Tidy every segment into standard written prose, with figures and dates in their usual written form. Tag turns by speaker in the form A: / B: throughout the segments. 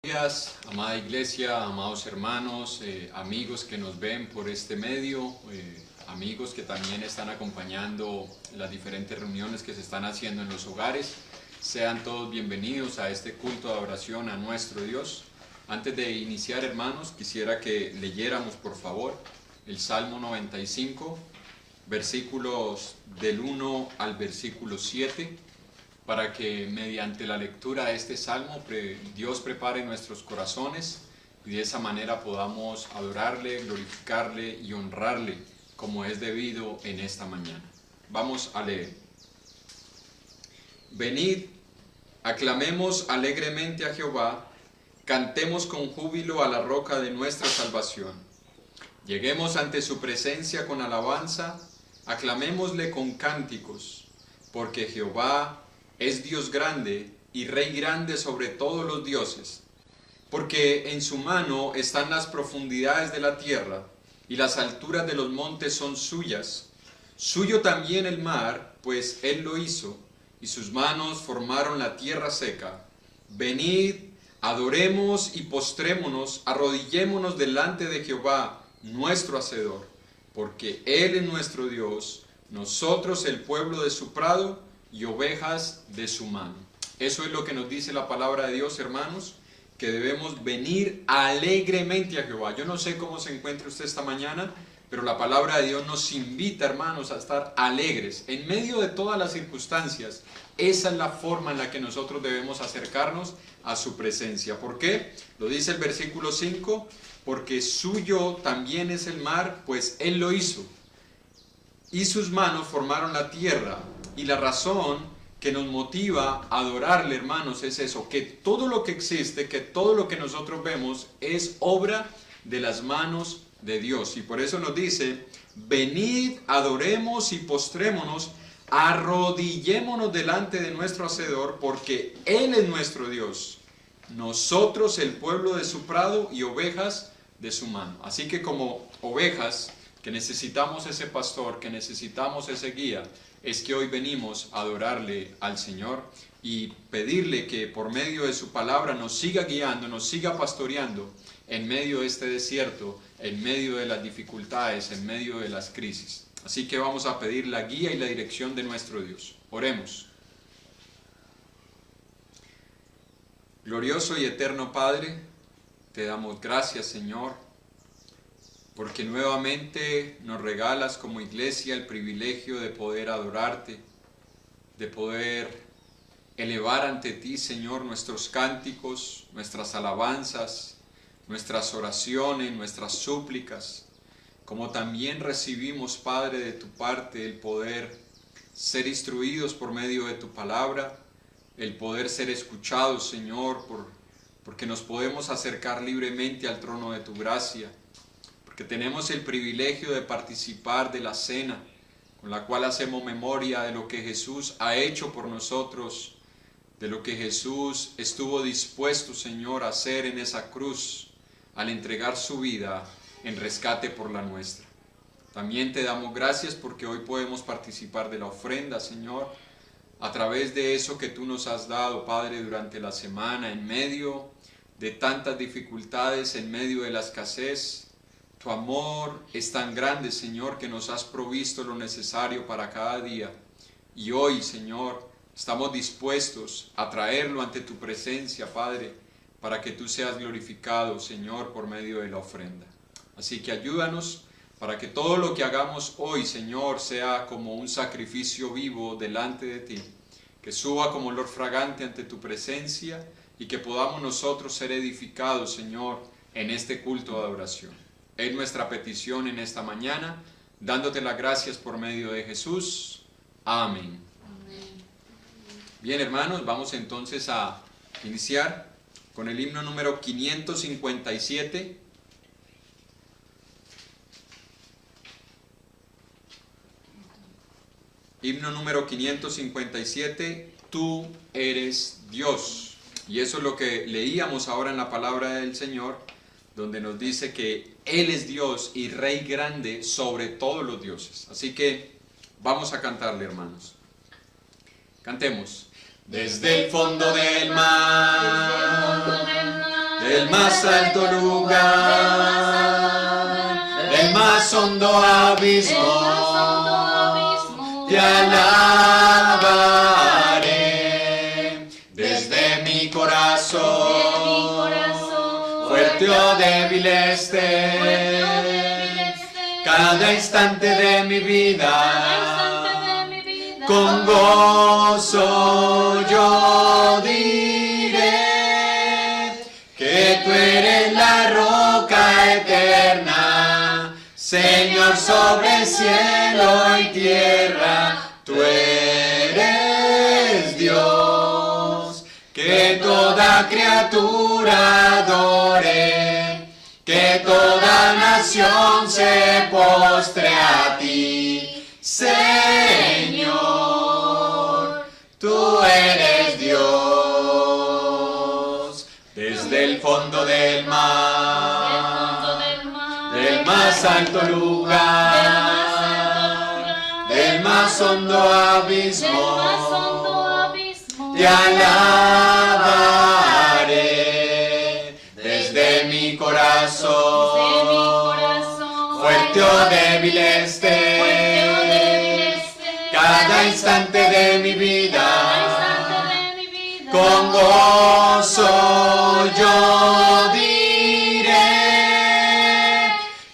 A: Días, amada iglesia, amados hermanos, amigos que nos ven por este medio, amigos que también están acompañando las diferentes reuniones que se están haciendo en los hogares. Sean todos bienvenidos a este culto de adoración a nuestro Dios. Antes de iniciar, hermanos, quisiera que leyéramos por favor el Salmo 95, versículos del 1 al versículo 7. Para que mediante la lectura de este salmo Dios prepare nuestros corazones y de esa manera podamos adorarle, glorificarle y honrarle como es debido en esta mañana. Vamos a leer. Venid, aclamemos alegremente a Jehová, cantemos con júbilo a la roca de nuestra salvación. Lleguemos ante su presencia con alabanza, aclamémosle con cánticos, porque Jehová es Dios grande y Rey grande sobre todos los dioses, porque en su mano están las profundidades de la tierra, y las alturas de los montes son suyas. Suyo también el mar, pues él lo hizo, y sus manos formaron la tierra seca. Venid, adoremos y postrémonos, arrodillémonos delante de Jehová, nuestro Hacedor, porque él es nuestro Dios, nosotros el pueblo de su prado, y ovejas de su mano. Eso es lo que nos dice la palabra de Dios, hermanos, que debemos venir alegremente a Jehová. Yo no sé cómo se encuentra usted esta mañana, pero la palabra de Dios nos invita, hermanos, a estar alegres en medio de todas las circunstancias. Esa es la forma en la que nosotros debemos acercarnos a su presencia. ¿Por qué? Lo dice el versículo 5, porque suyo también es el mar, pues él lo hizo, y sus manos formaron la tierra. Y la razón que nos motiva a adorarle, hermanos, es eso, que todo lo que existe, que todo lo que nosotros vemos es obra de las manos de Dios. Y por eso nos dice, venid, adoremos y postrémonos, arrodillémonos delante de nuestro Hacedor, porque Él es nuestro Dios, nosotros el pueblo de su prado y ovejas de su mano. Así que como ovejas que necesitamos ese pastor, que necesitamos ese guía, es que hoy venimos a adorarle al Señor y pedirle que por medio de su palabra nos siga guiando, nos siga pastoreando en medio de este desierto, en medio de las dificultades, en medio de las crisis. Así que vamos a pedir la guía y la dirección de nuestro Dios. Oremos. Glorioso y eterno Padre, te damos gracias, Señor, porque nuevamente nos regalas como iglesia el privilegio de poder adorarte, de poder elevar ante ti, Señor, nuestros cánticos, nuestras alabanzas, nuestras oraciones, nuestras súplicas, como también recibimos, Padre, de tu parte el poder ser instruidos por medio de tu palabra, el poder ser escuchados, Señor, porque nos podemos acercar libremente al trono de tu gracia, que tenemos el privilegio de participar de la cena, con la cual hacemos memoria de lo que Jesús ha hecho por nosotros, de lo que Jesús estuvo dispuesto, Señor, a hacer en esa cruz, al entregar su vida en rescate por la nuestra. También te damos gracias porque hoy podemos participar de la ofrenda, Señor, a través de eso que tú nos has dado, Padre, durante la semana, en medio de tantas dificultades, en medio de la escasez. Tu amor es tan grande, Señor, que nos has provisto lo necesario para cada día. Y hoy, Señor, estamos dispuestos a traerlo ante tu presencia, Padre, para que tú seas glorificado, Señor, por medio de la ofrenda. Así que ayúdanos para que todo lo que hagamos hoy, Señor, sea como un sacrificio vivo delante de ti, que suba como olor fragante ante tu presencia y que podamos nosotros ser edificados, Señor, en este culto de adoración. Es nuestra petición en esta mañana, dándote las gracias por medio de Jesús. Amén. Bien, hermanos, vamos entonces a iniciar con el himno número 557. Himno número 557, Tú eres Dios. Y eso es lo que leíamos ahora en la palabra del Señor, donde nos dice que Él es Dios y Rey grande sobre todos los dioses. Así que vamos a cantarle, hermanos. Cantemos. Desde el fondo del mar, del más alto lugar, del más hondo abismo, te alabaré. Desde mi corazón, fuerte o débil esté, cada instante de mi vida, con gozo yo diré que tú eres la roca eterna, Señor sobre cielo y tierra, tú eres Dios. Que toda criatura adore, que toda nación se postre a ti, Señor, tú eres Dios. Desde el fondo del mar, del más alto lugar, del más hondo abismo, te alabaré. Desde mi corazón, fuerte o débil esté, cada instante de mi vida, con gozo yo diré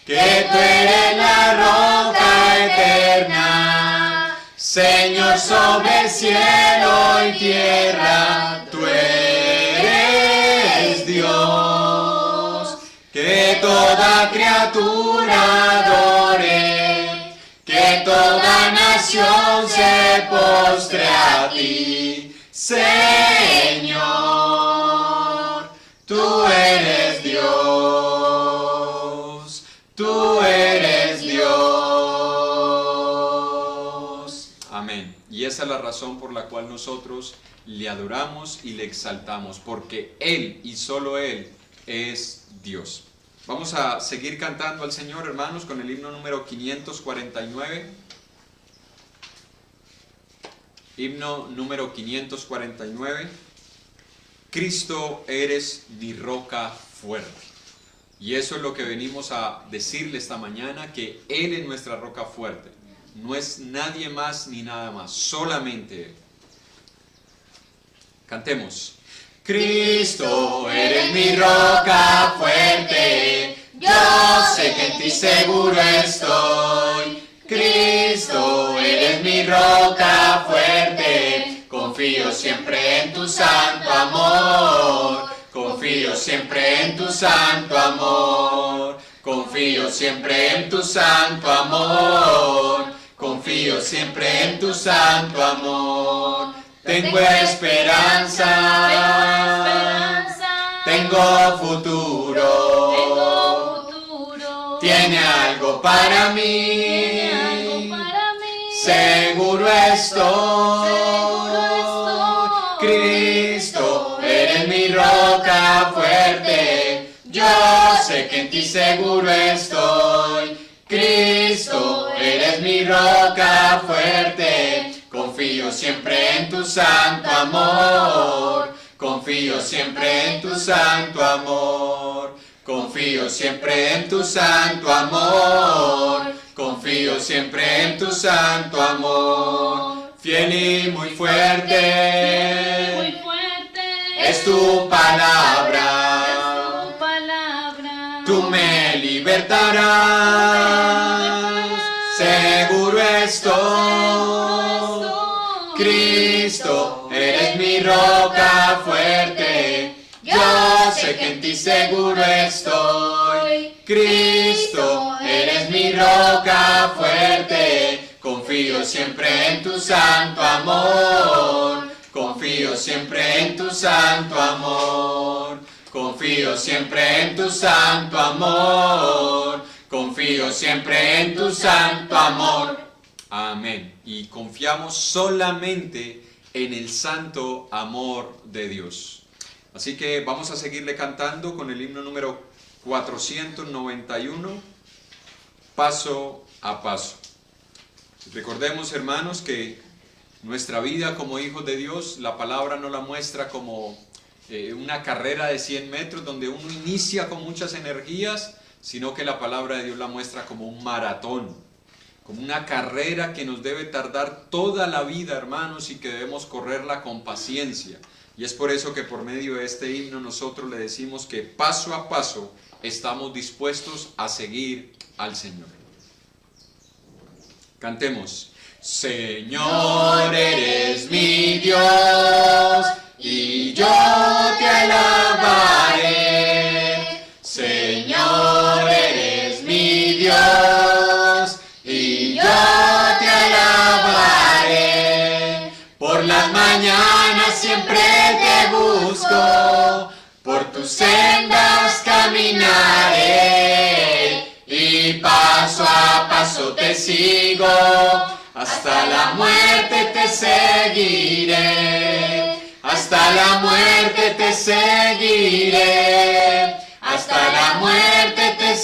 A: que tú eres la roca eterna, Señor sobre cielo y tierra, tú eres Dios. Que toda criatura adore, que toda nación se postre a ti, Señor, tú eres Dios, tú eres Dios. Amén. Y esa es la razón por la cual nosotros le adoramos y le exaltamos, porque Él y solo Él es Dios. Vamos a seguir cantando al Señor, hermanos, con el himno número 549. Himno número 549. Cristo eres mi roca fuerte. Y eso es lo que venimos a decirle esta mañana, que Él es nuestra roca fuerte. No es nadie más ni nada más, solamente Él. Cantemos. Cristo, eres mi roca fuerte, yo sé que en ti seguro estoy. Cristo, eres mi roca fuerte, confío siempre en tu santo amor. Confío siempre en tu santo amor. Confío siempre en tu santo amor. Confío siempre en tu santo amor. Tengo esperanza, tengo futuro, tiene algo para mí, seguro estoy. Cristo, eres mi roca fuerte, yo sé que en ti seguro estoy. Cristo, eres mi roca fuerte, confío siempre en tu santo amor. Confío siempre en tu santo amor. Confío siempre en tu santo amor. Confío siempre en tu santo amor. Fiel y muy fuerte, es tu palabra. Tú me libertarás, seguro estoy. Cristo, eres mi roca fuerte, yo sé que en ti seguro estoy. Cristo, eres mi roca fuerte, confío siempre en tu santo amor. Confío siempre en tu santo amor. Confío siempre en tu santo amor. Confío siempre en tu santo amor. Amén. Y confiamos solamente en el santo amor de Dios. Así que vamos a seguirle cantando con el himno número 491, Paso a Paso. Recordemos, hermanos, que nuestra vida como hijos de Dios, la palabra nos la muestra como una carrera de 100 metros donde uno inicia con muchas energías, sino que la palabra de Dios la muestra como un maratón, como una carrera que nos debe tardar toda la vida, hermanos, y que debemos correrla con paciencia. Y es por eso que por medio de este himno nosotros le decimos que paso a paso estamos dispuestos a seguir al Señor. Cantemos. Señor, eres mi Dios, y yo te alabaré. Señor, eres mi Dios, y yo te alabaré. Por las mañanas siempre te busco, por tus sendas caminaré, y paso a paso te sigo, hasta la muerte te seguiré. Hasta la muerte te seguiré, hasta la muerte te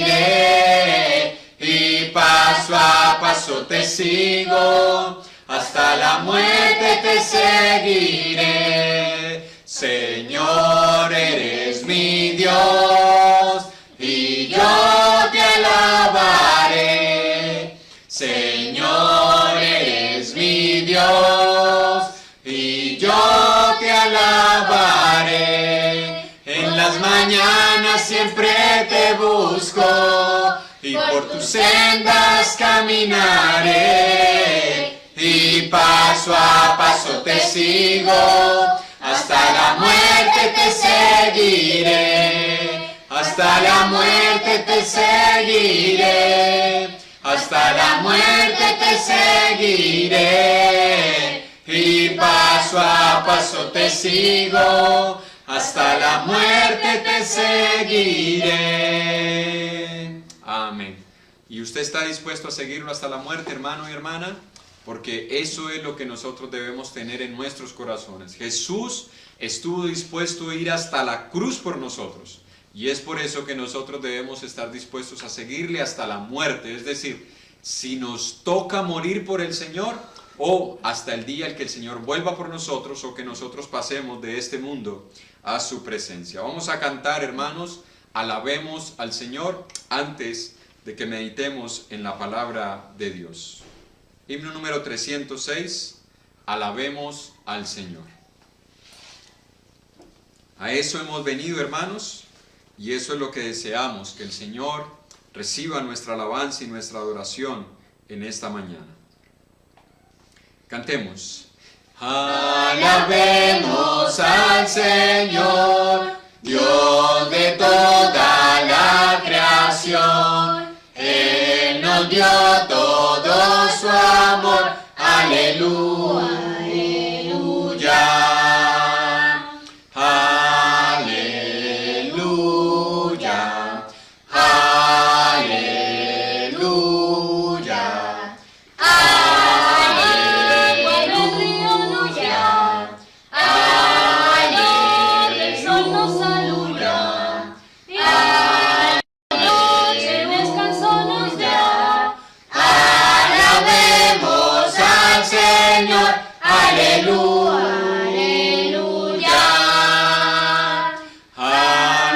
A: seguiré, y paso a paso te sigo, hasta la muerte te seguiré. Señor, eres mi Dios, y yo te alabaré. Señor, eres mi Dios, y yo te alabaré. En las mañanas siempre te busco, y por tus sendas caminaré, y paso a paso te sigo, hasta la muerte te seguiré. Hasta la muerte te seguiré, hasta la muerte te seguiré, y paso a paso te sigo, hasta la muerte te seguiré. Amén. ¿Y usted está dispuesto a seguirlo hasta la muerte, hermano y hermana? Porque eso es lo que nosotros debemos tener en nuestros corazones. Jesús estuvo dispuesto a ir hasta la cruz por nosotros. Y es por eso que nosotros debemos estar dispuestos a seguirle hasta la muerte. Es decir, si nos toca morir por el Señor, o hasta el día en que el Señor vuelva por nosotros, o que nosotros pasemos de este mundo a su presencia. Vamos a cantar, hermanos, alabemos al Señor antes de que meditemos en la palabra de Dios. Himno número 306, alabemos al Señor. A eso hemos venido, hermanos, y eso es lo que deseamos, que el Señor reciba nuestra alabanza y nuestra adoración en esta mañana. Cantemos. Alabemos al Señor, Dios de toda la creación. Él nos dio todo su amor. Aleluya. Aleluya. Aleluya. Aleluya. Aleluya. El sol nos saluda. Anoche descanso nos da. Alabemos al Señor. Aleluya.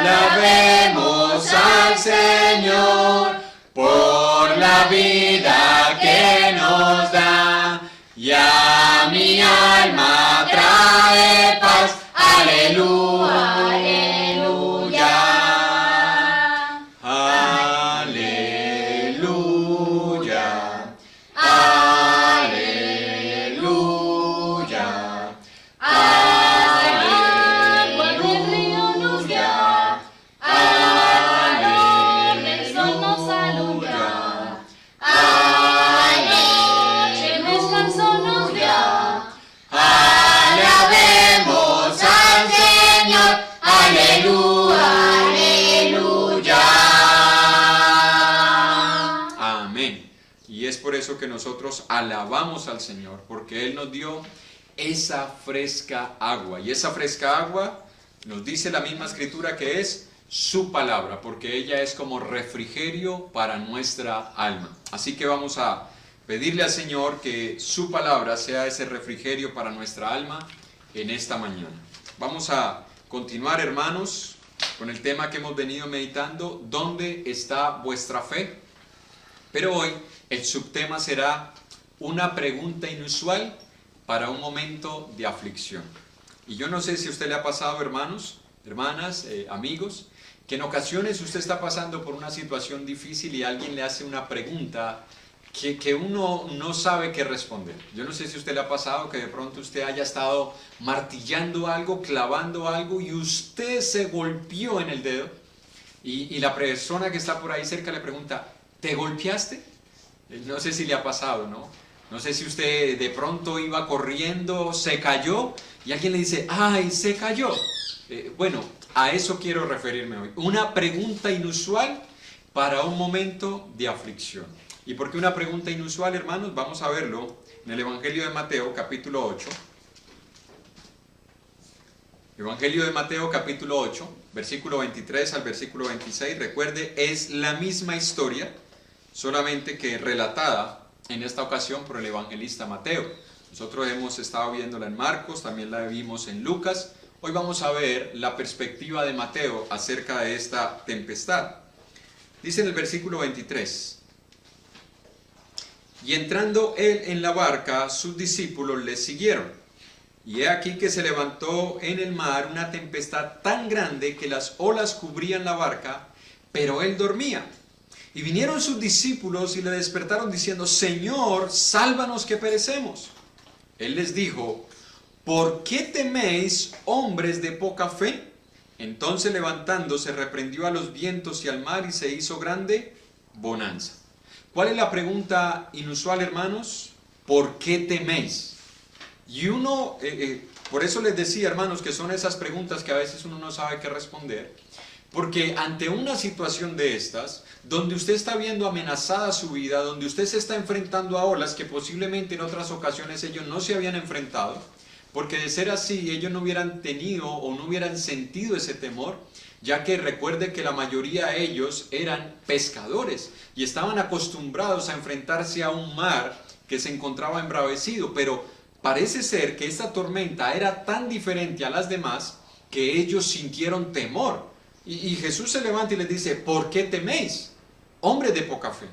A: Alabemos al Señor por la vida que nos da, y a mi alma trae paz. Aleluya. Aleluya. Aleluya. Aleluya. Alabemos al Señor. Aleluya. Amén. Y es por eso que nosotros alabamos al Señor, porque Él nos dio esa fresca agua. Y esa fresca agua nos dice la misma escritura que es su palabra, porque ella es como refrigerio para nuestra alma. Así que vamos a pedirle al Señor que su palabra sea ese refrigerio para nuestra alma en esta mañana. Vamos a continuar, hermanos, con el tema que hemos venido meditando, ¿dónde está vuestra fe? Pero hoy el subtema será una pregunta inusual para un momento de aflicción. Y yo no sé si a usted le ha pasado, hermanos, hermanas, amigos, que en ocasiones usted está pasando por una situación difícil y alguien le hace una pregunta que uno no sabe qué responder. Yo no sé si a usted le ha pasado que de pronto usted haya estado martillando algo, clavando algo y usted se golpeó en el dedo y la persona que está por ahí cerca le pregunta, ¿te golpeaste? No sé si le ha pasado, ¿no? No sé si usted de pronto iba corriendo, se cayó y alguien le dice, ¡ay, se cayó! Bueno, a eso quiero referirme hoy. Una pregunta inusual para un momento de aflicción. ¿Y por qué una pregunta inusual, hermanos? Vamos a verlo en el Evangelio de Mateo, capítulo 8. Evangelio de Mateo, capítulo 8, versículo 23 al versículo 26. Recuerde, es la misma historia, solamente que relatada en esta ocasión por el evangelista Mateo. Nosotros hemos estado viéndola en Marcos, también la vimos en Lucas. Hoy vamos a ver la perspectiva de Mateo acerca de esta tempestad. Dice en el versículo 23, y entrando él en la barca, sus discípulos le siguieron. Y he aquí que se levantó en el mar una tempestad tan grande que las olas cubrían la barca, pero él dormía. Y vinieron sus discípulos y le despertaron diciendo, Señor, sálvanos que perecemos. Él les dijo, ¿por qué teméis, hombres de poca fe? Entonces levantándose reprendió a los vientos y al mar y se hizo grande bonanza. ¿Cuál es la pregunta inusual, hermanos? ¿Por qué teméis? Y uno, por eso les decía, hermanos, que son esas preguntas que a veces uno no sabe qué responder. Porque ante una situación de estas, donde usted está viendo amenazada su vida, donde usted se está enfrentando a olas que posiblemente en otras ocasiones ellos no se habían enfrentado, porque de ser así ellos no hubieran tenido o no hubieran sentido ese temor, ya que recuerde que la mayoría de ellos eran pescadores y estaban acostumbrados a enfrentarse a un mar que se encontraba embravecido, pero parece ser que esta tormenta era tan diferente a las demás que ellos sintieron temor. Y Jesús se levanta y les dice, ¿por qué teméis, hombres de poca fe?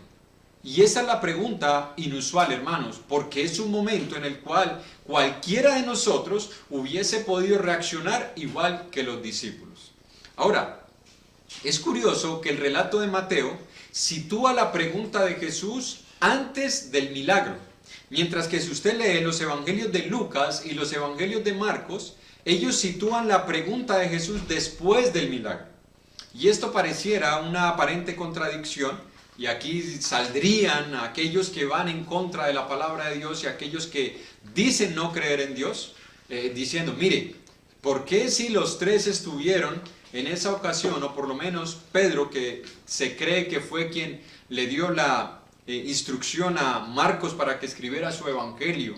A: Y esa es la pregunta inusual, hermanos, porque es un momento en el cual cualquiera de nosotros hubiese podido reaccionar igual que los discípulos. Ahora, es curioso que el relato de Mateo sitúa la pregunta de Jesús antes del milagro, mientras que si usted lee los evangelios de Lucas y los evangelios de Marcos, ellos sitúan la pregunta de Jesús después del milagro. Y esto pareciera una aparente contradicción, y aquí saldrían aquellos que van en contra de la palabra de Dios y aquellos que dicen no creer en Dios, diciendo, mire, ¿por qué si los tres estuvieron en esa ocasión, o por lo menos Pedro, que se cree que fue quien le dio la instrucción a Marcos para que escribiera su evangelio,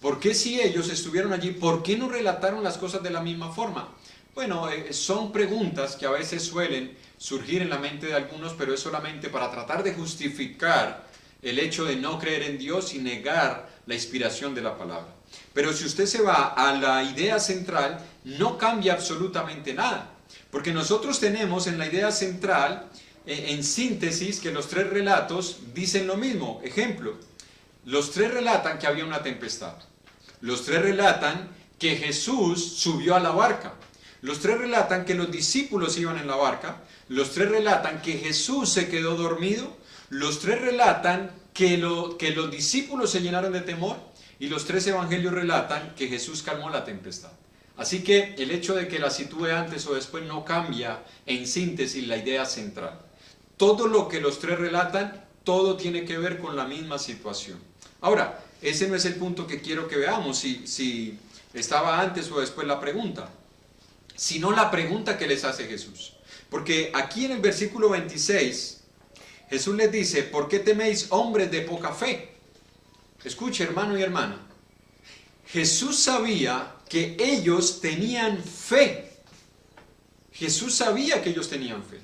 A: ¿por qué si ellos estuvieron allí, por qué no relataron las cosas de la misma forma? Bueno, son preguntas que a veces suelen surgir en la mente de algunos, pero es solamente para tratar de justificar el hecho de no creer en Dios y negar la inspiración de la palabra. Pero si usted se va a la idea central, no cambia absolutamente nada. Porque nosotros tenemos en la idea central, en síntesis, que los tres relatos dicen lo mismo. Ejemplo, los tres relatan que había una tempestad. Los tres relatan que Jesús subió a la barca. Los tres relatan que los discípulos iban en la barca. Los tres relatan que Jesús se quedó dormido. Los tres relatan que los discípulos se llenaron de temor. Y los tres evangelios relatan que Jesús calmó la tempestad. Así que el hecho de que la sitúe antes o después no cambia en síntesis la idea central. Todo lo que los tres relatan, todo tiene que ver con la misma situación. Ahora, ese no es el punto que quiero que veamos, si estaba antes o después la pregunta, sino la pregunta que les hace Jesús. Porque aquí en el versículo 26, Jesús les dice, ¿por qué teméis, hombres de poca fe? Escuche, hermano y hermana, Jesús sabía que ellos tenían fe. Jesús sabía que ellos tenían fe.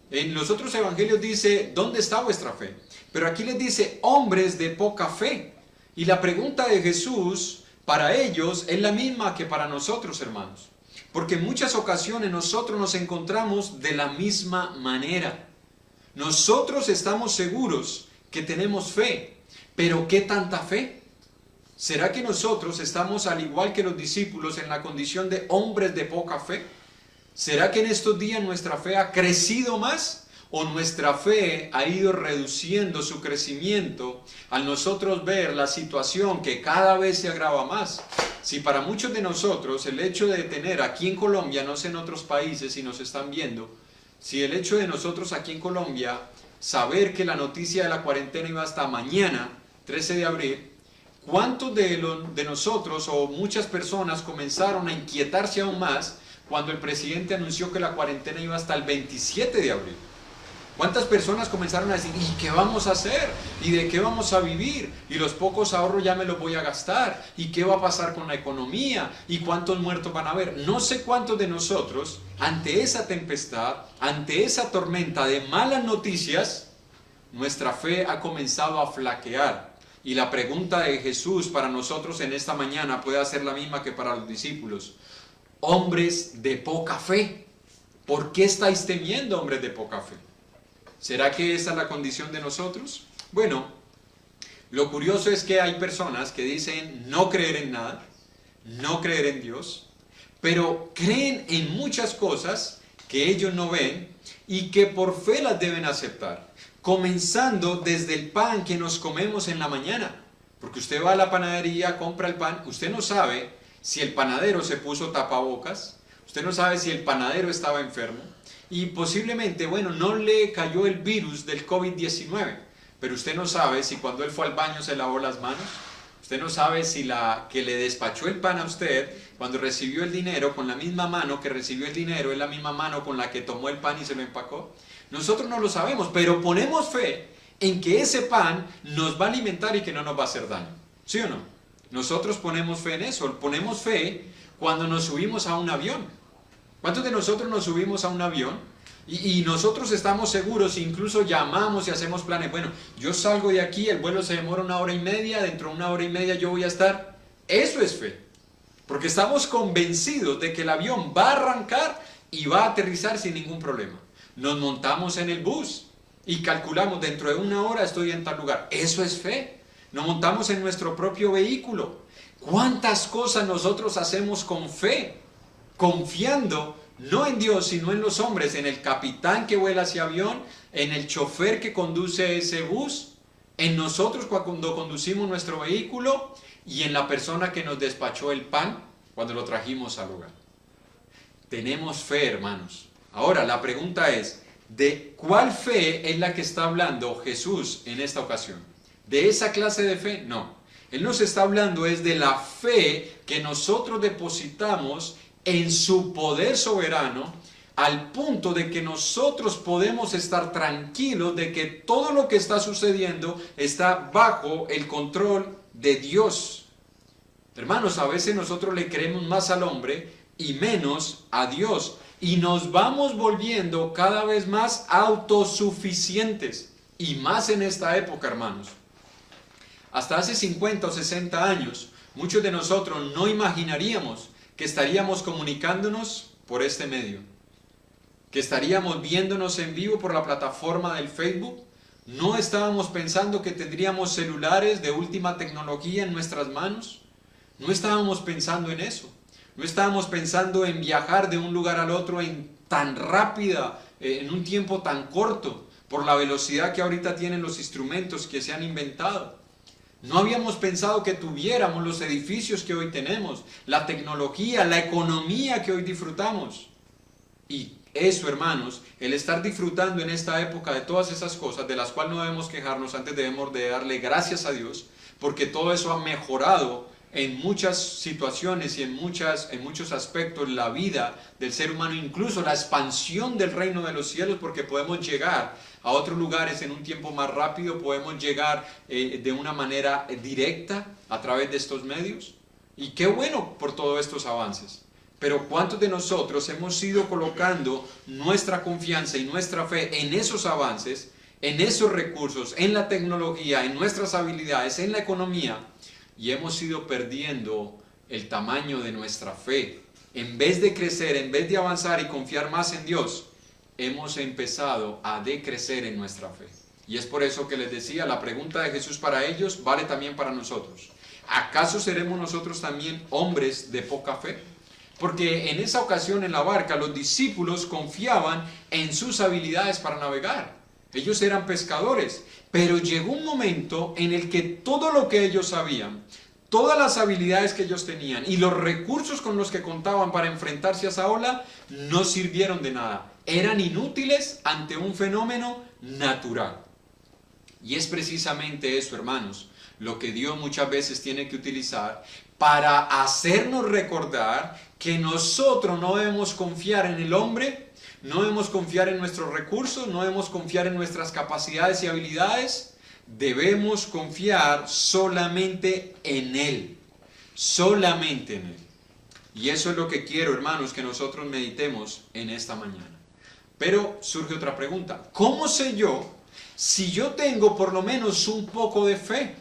A: En los otros evangelios dice, ¿dónde está vuestra fe? Pero aquí les dice, hombres de poca fe. Y la pregunta de Jesús para ellos es la misma que para nosotros, hermanos. Porque en muchas ocasiones nosotros nos encontramos de la misma manera. Nosotros estamos seguros que tenemos fe, pero ¿qué tanta fe? ¿Será que nosotros estamos al igual que los discípulos en la condición de hombres de poca fe? ¿Será que en estos días nuestra fe ha crecido más o nuestra fe ha ido reduciendo su crecimiento al nosotros ver la situación que cada vez se agrava más? Si para muchos de nosotros el hecho de tener aquí en Colombia, no sé en otros países si nos están viendo, si el hecho de nosotros aquí en Colombia saber que la noticia de la cuarentena iba hasta mañana, 13 de abril, ¿cuántos de nosotros o muchas personas comenzaron a inquietarse aún más cuando el presidente anunció que la cuarentena iba hasta el 27 de abril? ¿Cuántas personas comenzaron a decir, ¿y qué vamos a hacer? ¿Y de qué vamos a vivir? Y los pocos ahorros ya me los voy a gastar. ¿Y qué va a pasar con la economía? ¿Y cuántos muertos van a haber? No sé cuántos de nosotros, ante esa tempestad, ante esa tormenta de malas noticias, nuestra fe ha comenzado a flaquear. Y la pregunta de Jesús para nosotros en esta mañana puede ser la misma que para los discípulos. Hombres de poca fe, ¿por qué estáis temiendo, hombres de poca fe? ¿Será que esa es la condición de nosotros? Bueno, lo curioso es que hay personas que dicen no creer en nada, no creer en Dios, pero creen en muchas cosas que ellos no ven y que por fe las deben aceptar. Comenzando desde el pan que nos comemos en la mañana. Porque usted va a la panadería, compra el pan, usted no sabe si el panadero se puso tapabocas, usted no sabe si el panadero estaba enfermo, y posiblemente, bueno, no le cayó el virus del COVID-19, pero usted no sabe si cuando él fue al baño se lavó las manos, usted no sabe si la que le despachó el pan a usted, cuando recibió el dinero, con la misma mano que recibió el dinero, es la misma mano con la que tomó el pan y se lo empacó. Nosotros no lo sabemos, pero ponemos fe en que ese pan nos va a alimentar y que no nos va a hacer daño. ¿Sí o no? Nosotros ponemos fe en eso, ponemos fe cuando nos subimos a un avión. ¿Cuántos de nosotros nos subimos a un avión y nosotros estamos seguros, incluso llamamos y hacemos planes? Bueno, yo salgo de aquí, el vuelo se demora 1 hora y media, dentro de 1 hora y media yo voy a estar. Eso es fe, porque estamos convencidos de que el avión va a arrancar y va a aterrizar sin ningún problema. Nos montamos en el bus y calculamos, dentro de 1 hora estoy en tal lugar. Eso es fe. Nos montamos en nuestro propio vehículo. ¿Cuántas cosas nosotros hacemos con fe? Confiando no en Dios, sino en los hombres, en el capitán que vuela ese avión, en el chofer que conduce ese bus, en nosotros cuando conducimos nuestro vehículo y en la persona que nos despachó el pan cuando lo trajimos al hogar. Tenemos fe, hermanos. Ahora, la pregunta es, ¿de cuál fe es la que está hablando Jesús en esta ocasión? ¿De esa clase de fe? No. Él nos está hablando es de la fe que nosotros depositamos en su poder soberano, al punto de que nosotros podemos estar tranquilos de que todo lo que está sucediendo está bajo el control de Dios. Hermanos, a veces nosotros le creemos más al hombre y menos a Dios, y nos vamos volviendo cada vez más autosuficientes, y más en esta época, hermanos. Hasta hace 50 o 60 años, muchos de nosotros no imaginaríamos que estaríamos comunicándonos por este medio, que estaríamos viéndonos en vivo por la plataforma del Facebook. No estábamos pensando que tendríamos celulares de última tecnología en nuestras manos. No estábamos pensando en eso. No estábamos pensando en viajar de un lugar al otro en tan rápida, en un tiempo tan corto, por la velocidad que ahorita tienen los instrumentos que se han inventado. No habíamos pensado que tuviéramos los edificios que hoy tenemos, la tecnología, la economía que hoy disfrutamos. Y eso, hermanos, el estar disfrutando en esta época de todas esas cosas, de las cuales no debemos quejarnos, antes debemos de darle gracias a Dios, porque todo eso ha mejorado en muchas situaciones y en muchos aspectos la vida del ser humano, incluso la expansión del reino de los cielos, porque podemos llegar a otros lugares en un tiempo más rápido, podemos llegar de una manera directa a través de estos medios. Y qué bueno por todos estos avances. Pero ¿cuántos de nosotros hemos ido colocando nuestra confianza y nuestra fe en esos avances, en esos recursos, en la tecnología, en nuestras habilidades, en la economía, y hemos ido perdiendo el tamaño de nuestra fe en vez de crecer, en vez de avanzar y confiar más en Dios, hemos empezado a decrecer en nuestra fe. Y es por eso que les decía, la pregunta de Jesús para ellos vale también para nosotros. ¿Acaso seremos nosotros también hombres de poca fe? Porque en esa ocasión en la barca los discípulos confiaban en sus habilidades para navegar. Ellos eran pescadores, pero llegó un momento en el que todo lo que ellos sabían, todas las habilidades que ellos tenían y los recursos con los que contaban para enfrentarse a esa ola no sirvieron de nada. Eran inútiles ante un fenómeno natural. Y es precisamente eso, hermanos, lo que Dios muchas veces tiene que utilizar para hacernos recordar que nosotros no debemos confiar en el hombre, no debemos confiar en nuestros recursos, no debemos confiar en nuestras capacidades y habilidades, debemos confiar solamente en Él, solamente en Él. Y eso es lo que quiero, hermanos, que nosotros meditemos en esta mañana. Pero surge otra pregunta, ¿cómo sé yo si yo tengo por lo menos un poco de fe?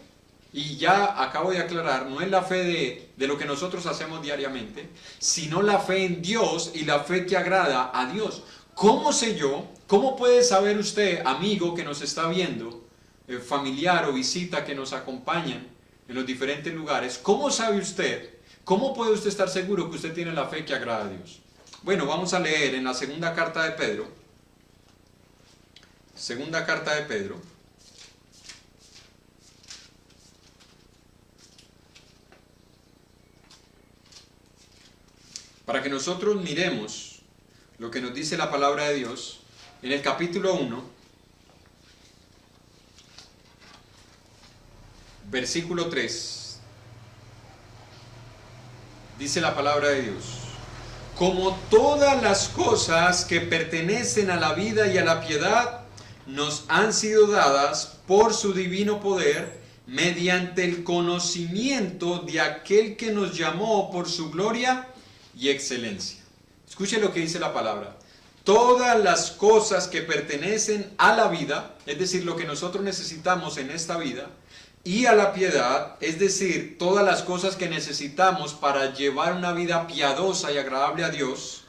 A: Y ya acabo de aclarar, no es la fe de lo que nosotros hacemos diariamente, sino la fe en Dios y la fe que agrada a Dios. ¿Cómo sé yo? ¿Cómo puede saber usted, amigo que nos está viendo, familiar o visita que nos acompañan en los diferentes lugares? ¿Cómo sabe usted? ¿Cómo puede usted estar seguro que usted tiene la fe que agrada a Dios? Bueno, vamos a leer en la segunda carta de Pedro. Segunda carta de Pedro. Para que nosotros miremos lo que nos dice la palabra de Dios, en el capítulo 1, versículo 3, dice la palabra de Dios: como todas las cosas que pertenecen a la vida y a la piedad nos han sido dadas por su divino poder, mediante el conocimiento de aquel que nos llamó por su gloria y excelencia. Escuche lo que dice la palabra. Todas las cosas que pertenecen a la vida, es decir, lo que nosotros necesitamos en esta vida, y a la piedad, es decir, todas las cosas que necesitamos para llevar una vida piadosa y agradable a Dios,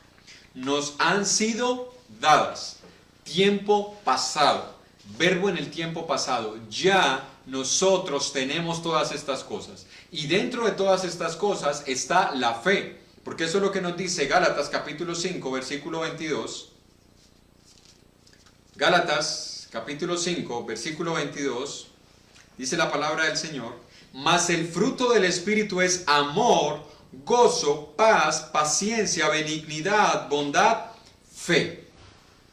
A: nos han sido dadas. Tiempo pasado, verbo en el tiempo pasado. Ya nosotros tenemos todas estas cosas. Y dentro de todas estas cosas está la fe. Porque eso es lo que nos dice Gálatas capítulo 5, versículo 22. Gálatas capítulo 5, versículo 22. Dice la palabra del Señor: mas el fruto del Espíritu es amor, gozo, paz, paciencia, benignidad, bondad, fe.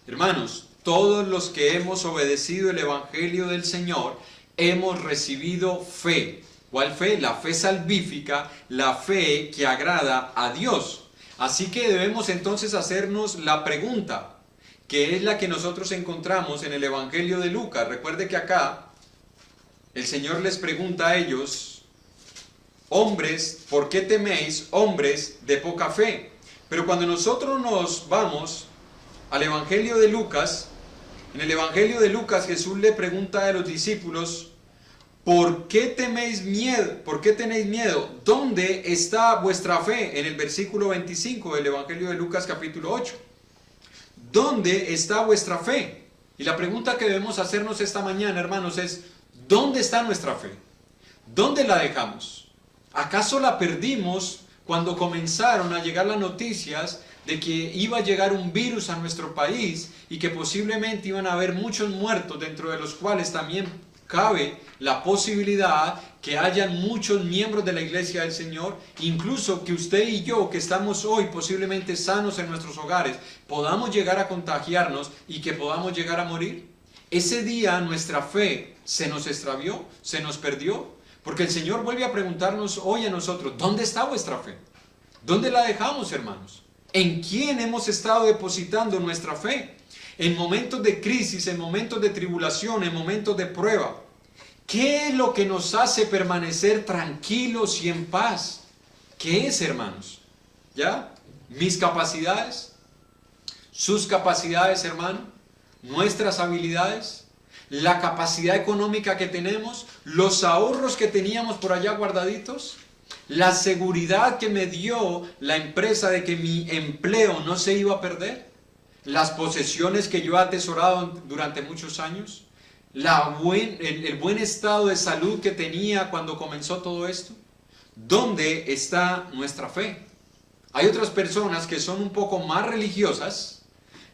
A: Hermanos, todos los que hemos obedecido el Evangelio del Señor, hemos recibido fe. ¿Cuál fe? La fe salvífica, la fe que agrada a Dios. Así que debemos entonces hacernos la pregunta, que es la que nosotros encontramos en el Evangelio de Lucas. Recuerde que acá el Señor les pregunta a ellos: hombres, ¿por qué teméis, hombres de poca fe? Pero cuando nosotros nos vamos al Evangelio de Lucas, en el Evangelio de Lucas Jesús le pregunta a los discípulos: ¿por qué teméis miedo? ¿Por qué tenéis miedo? ¿Dónde está vuestra fe? En el versículo 25 del Evangelio de Lucas capítulo 8. ¿Dónde está vuestra fe? Y la pregunta que debemos hacernos esta mañana, hermanos, es: ¿dónde está nuestra fe? ¿Dónde la dejamos? ¿Acaso la perdimos cuando comenzaron a llegar las noticias de que iba a llegar un virus a nuestro país y que posiblemente iban a haber muchos muertos, dentro de los cuales también cabe la posibilidad que hayan muchos miembros de la iglesia del Señor, incluso que usted y yo, que estamos hoy posiblemente sanos en nuestros hogares, podamos llegar a contagiarnos y que podamos llegar a morir? Ese día nuestra fe se nos extravió, se nos perdió, porque el Señor vuelve a preguntarnos hoy a nosotros: ¿dónde está vuestra fe? ¿Dónde la dejamos, hermanos? ¿En quién hemos estado depositando nuestra fe? En momentos de crisis, en momentos de tribulación, en momentos de prueba. ¿Qué es lo que nos hace permanecer tranquilos y en paz? ¿Qué es, hermanos? ¿Ya? ¿Mis capacidades? ¿Sus capacidades, hermano? ¿Nuestras habilidades? ¿La capacidad económica que tenemos? ¿Los ahorros que teníamos por allá guardaditos? La seguridad que me dio la empresa de que mi empleo no se iba a perder. Las posesiones que yo he atesorado durante muchos años. El buen estado de salud que tenía cuando comenzó todo esto. ¿Dónde está nuestra fe? Hay otras personas que son un poco más religiosas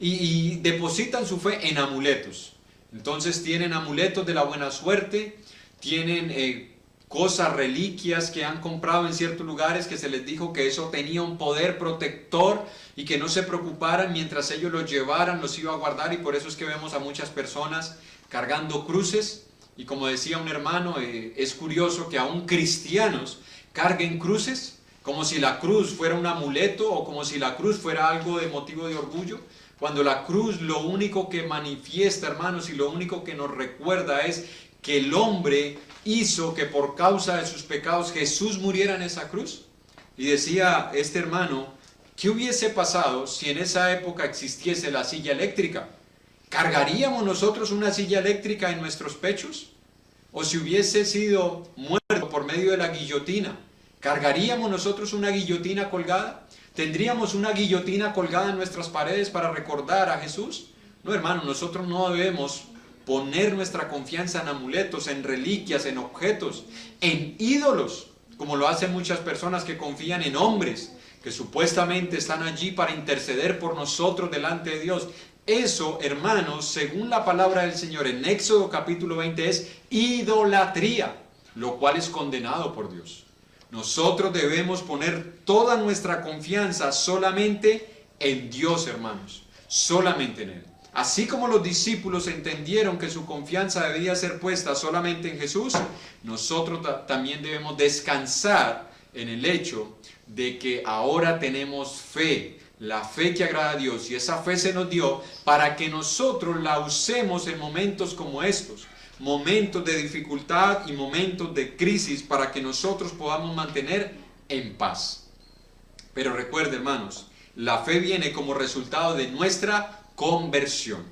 A: y depositan su fe en amuletos. Entonces tienen amuletos de la buena suerte, tienen cosas, reliquias que han comprado en ciertos lugares que se les dijo que eso tenía un poder protector y que no se preocuparan mientras ellos los llevaran, los iba a guardar, y por eso es que vemos a muchas personas cargando cruces. Y como decía un hermano, es curioso que aún cristianos carguen cruces como si la cruz fuera un amuleto o como si la cruz fuera algo de motivo de orgullo, cuando la cruz lo único que manifiesta, hermanos, y lo único que nos recuerda es que el hombre hizo que por causa de sus pecados Jesús muriera en esa cruz. Y decía este hermano, ¿qué hubiese pasado si en esa época existiese la silla eléctrica? ¿Cargaríamos nosotros una silla eléctrica en nuestros pechos? ¿O si hubiese sido muerto por medio de la guillotina, cargaríamos nosotros una guillotina colgada? ¿Tendríamos una guillotina colgada en nuestras paredes para recordar a Jesús? No, hermano, nosotros no debemos poner nuestra confianza en amuletos, en reliquias, en objetos, en ídolos, como lo hacen muchas personas que confían en hombres, que supuestamente están allí para interceder por nosotros delante de Dios. Eso, hermanos, según la palabra del Señor en Éxodo capítulo 20, es idolatría, lo cual es condenado por Dios. Nosotros debemos poner toda nuestra confianza solamente en Dios, hermanos, solamente en Él. Así como los discípulos entendieron que su confianza debía ser puesta solamente en Jesús, nosotros también debemos descansar en el hecho de que ahora tenemos fe, la fe que agrada a Dios, y esa fe se nos dio para que nosotros la usemos en momentos como estos, momentos de dificultad y momentos de crisis, para que nosotros podamos mantener en paz. Pero recuerde, hermanos, la fe viene como resultado de nuestra conversión.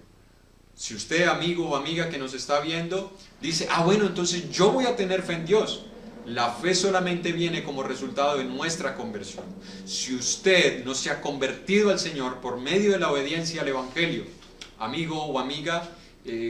A: Si usted, amigo o amiga que nos está viendo, dice, bueno, entonces yo voy a tener fe en Dios. La fe solamente viene como resultado de nuestra conversión. Si usted no se ha convertido al Señor por medio de la obediencia al Evangelio, amigo o amiga,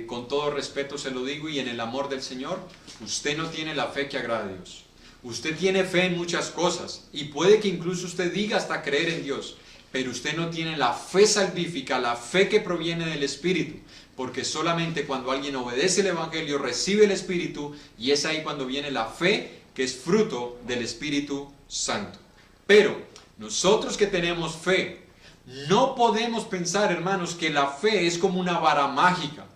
A: con todo respeto se lo digo y en el amor del Señor, usted no tiene la fe que agrada a Dios. Usted tiene fe en muchas cosas y puede que incluso usted diga hasta creer en Dios, pero usted no tiene la fe salvífica, la fe que proviene del Espíritu, porque solamente cuando alguien obedece el Evangelio recibe el Espíritu, y es ahí cuando viene la fe que es fruto del Espíritu Santo. Pero nosotros que tenemos fe, no podemos pensar, hermanos, que la fe es como una vara mágica,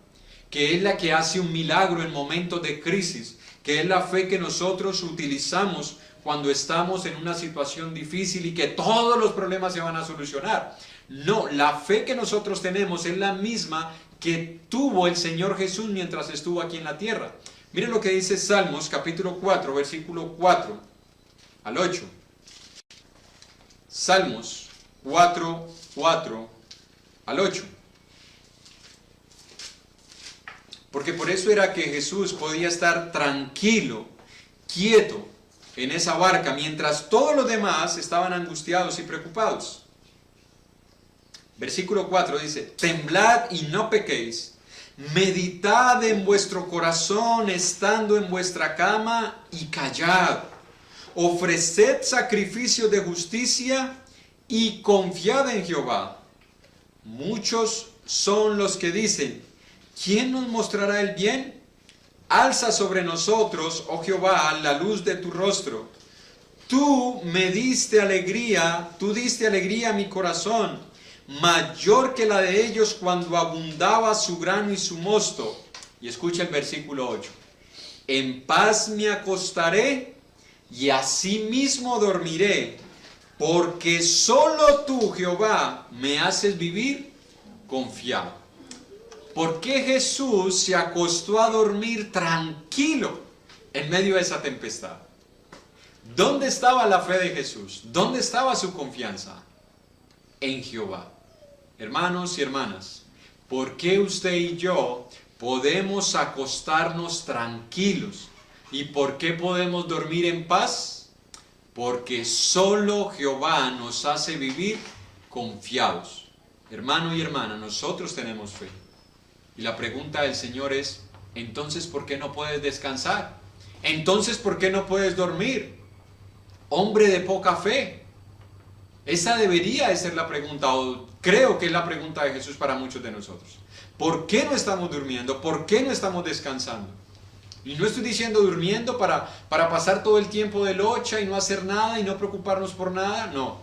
A: que es la que hace un milagro en momentos de crisis, que es la fe que nosotros utilizamos cuando estamos en una situación difícil y que todos los problemas se van a solucionar. No, la fe que nosotros tenemos es la misma que tuvo el Señor Jesús mientras estuvo aquí en la tierra. Miren lo que dice Salmos capítulo 4, versículo 4 al 8. Salmos 4, 4 al 8. Porque por eso era que Jesús podía estar tranquilo, quieto en esa barca, mientras todos los demás estaban angustiados y preocupados. Versículo 4 dice, temblad y no pequéis, meditad en vuestro corazón estando en vuestra cama y callad, ofreced sacrificio de justicia y confiad en Jehová. Muchos son los que dicen, ¿quién nos mostrará el bien? Alza sobre nosotros, oh Jehová, la luz de tu rostro. Tú diste alegría a mi corazón, mayor que la de ellos cuando abundaba su grano y su mosto. Y escucha el versículo 8. En paz me acostaré y asimismo dormiré, porque solo tú, Jehová, me haces vivir confiado. ¿Por qué Jesús se acostó a dormir tranquilo en medio de esa tempestad? ¿Dónde estaba la fe de Jesús? ¿Dónde estaba su confianza? En Jehová. Hermanos y hermanas, ¿por qué usted y yo podemos acostarnos tranquilos? ¿Y por qué podemos dormir en paz? porque solo Jehová nos hace vivir confiados. Hermano y hermana, nosotros tenemos fe. Y la pregunta del Señor es, entonces, ¿por qué no puedes descansar? Entonces, ¿por qué no puedes dormir? Hombre de poca fe. Esa debería de ser la pregunta, o creo que es la pregunta de Jesús para muchos de nosotros. ¿Por qué no estamos durmiendo? ¿Por qué no estamos descansando? Y no estoy diciendo durmiendo para pasar todo el tiempo de locha y no hacer nada y no preocuparnos por nada. No.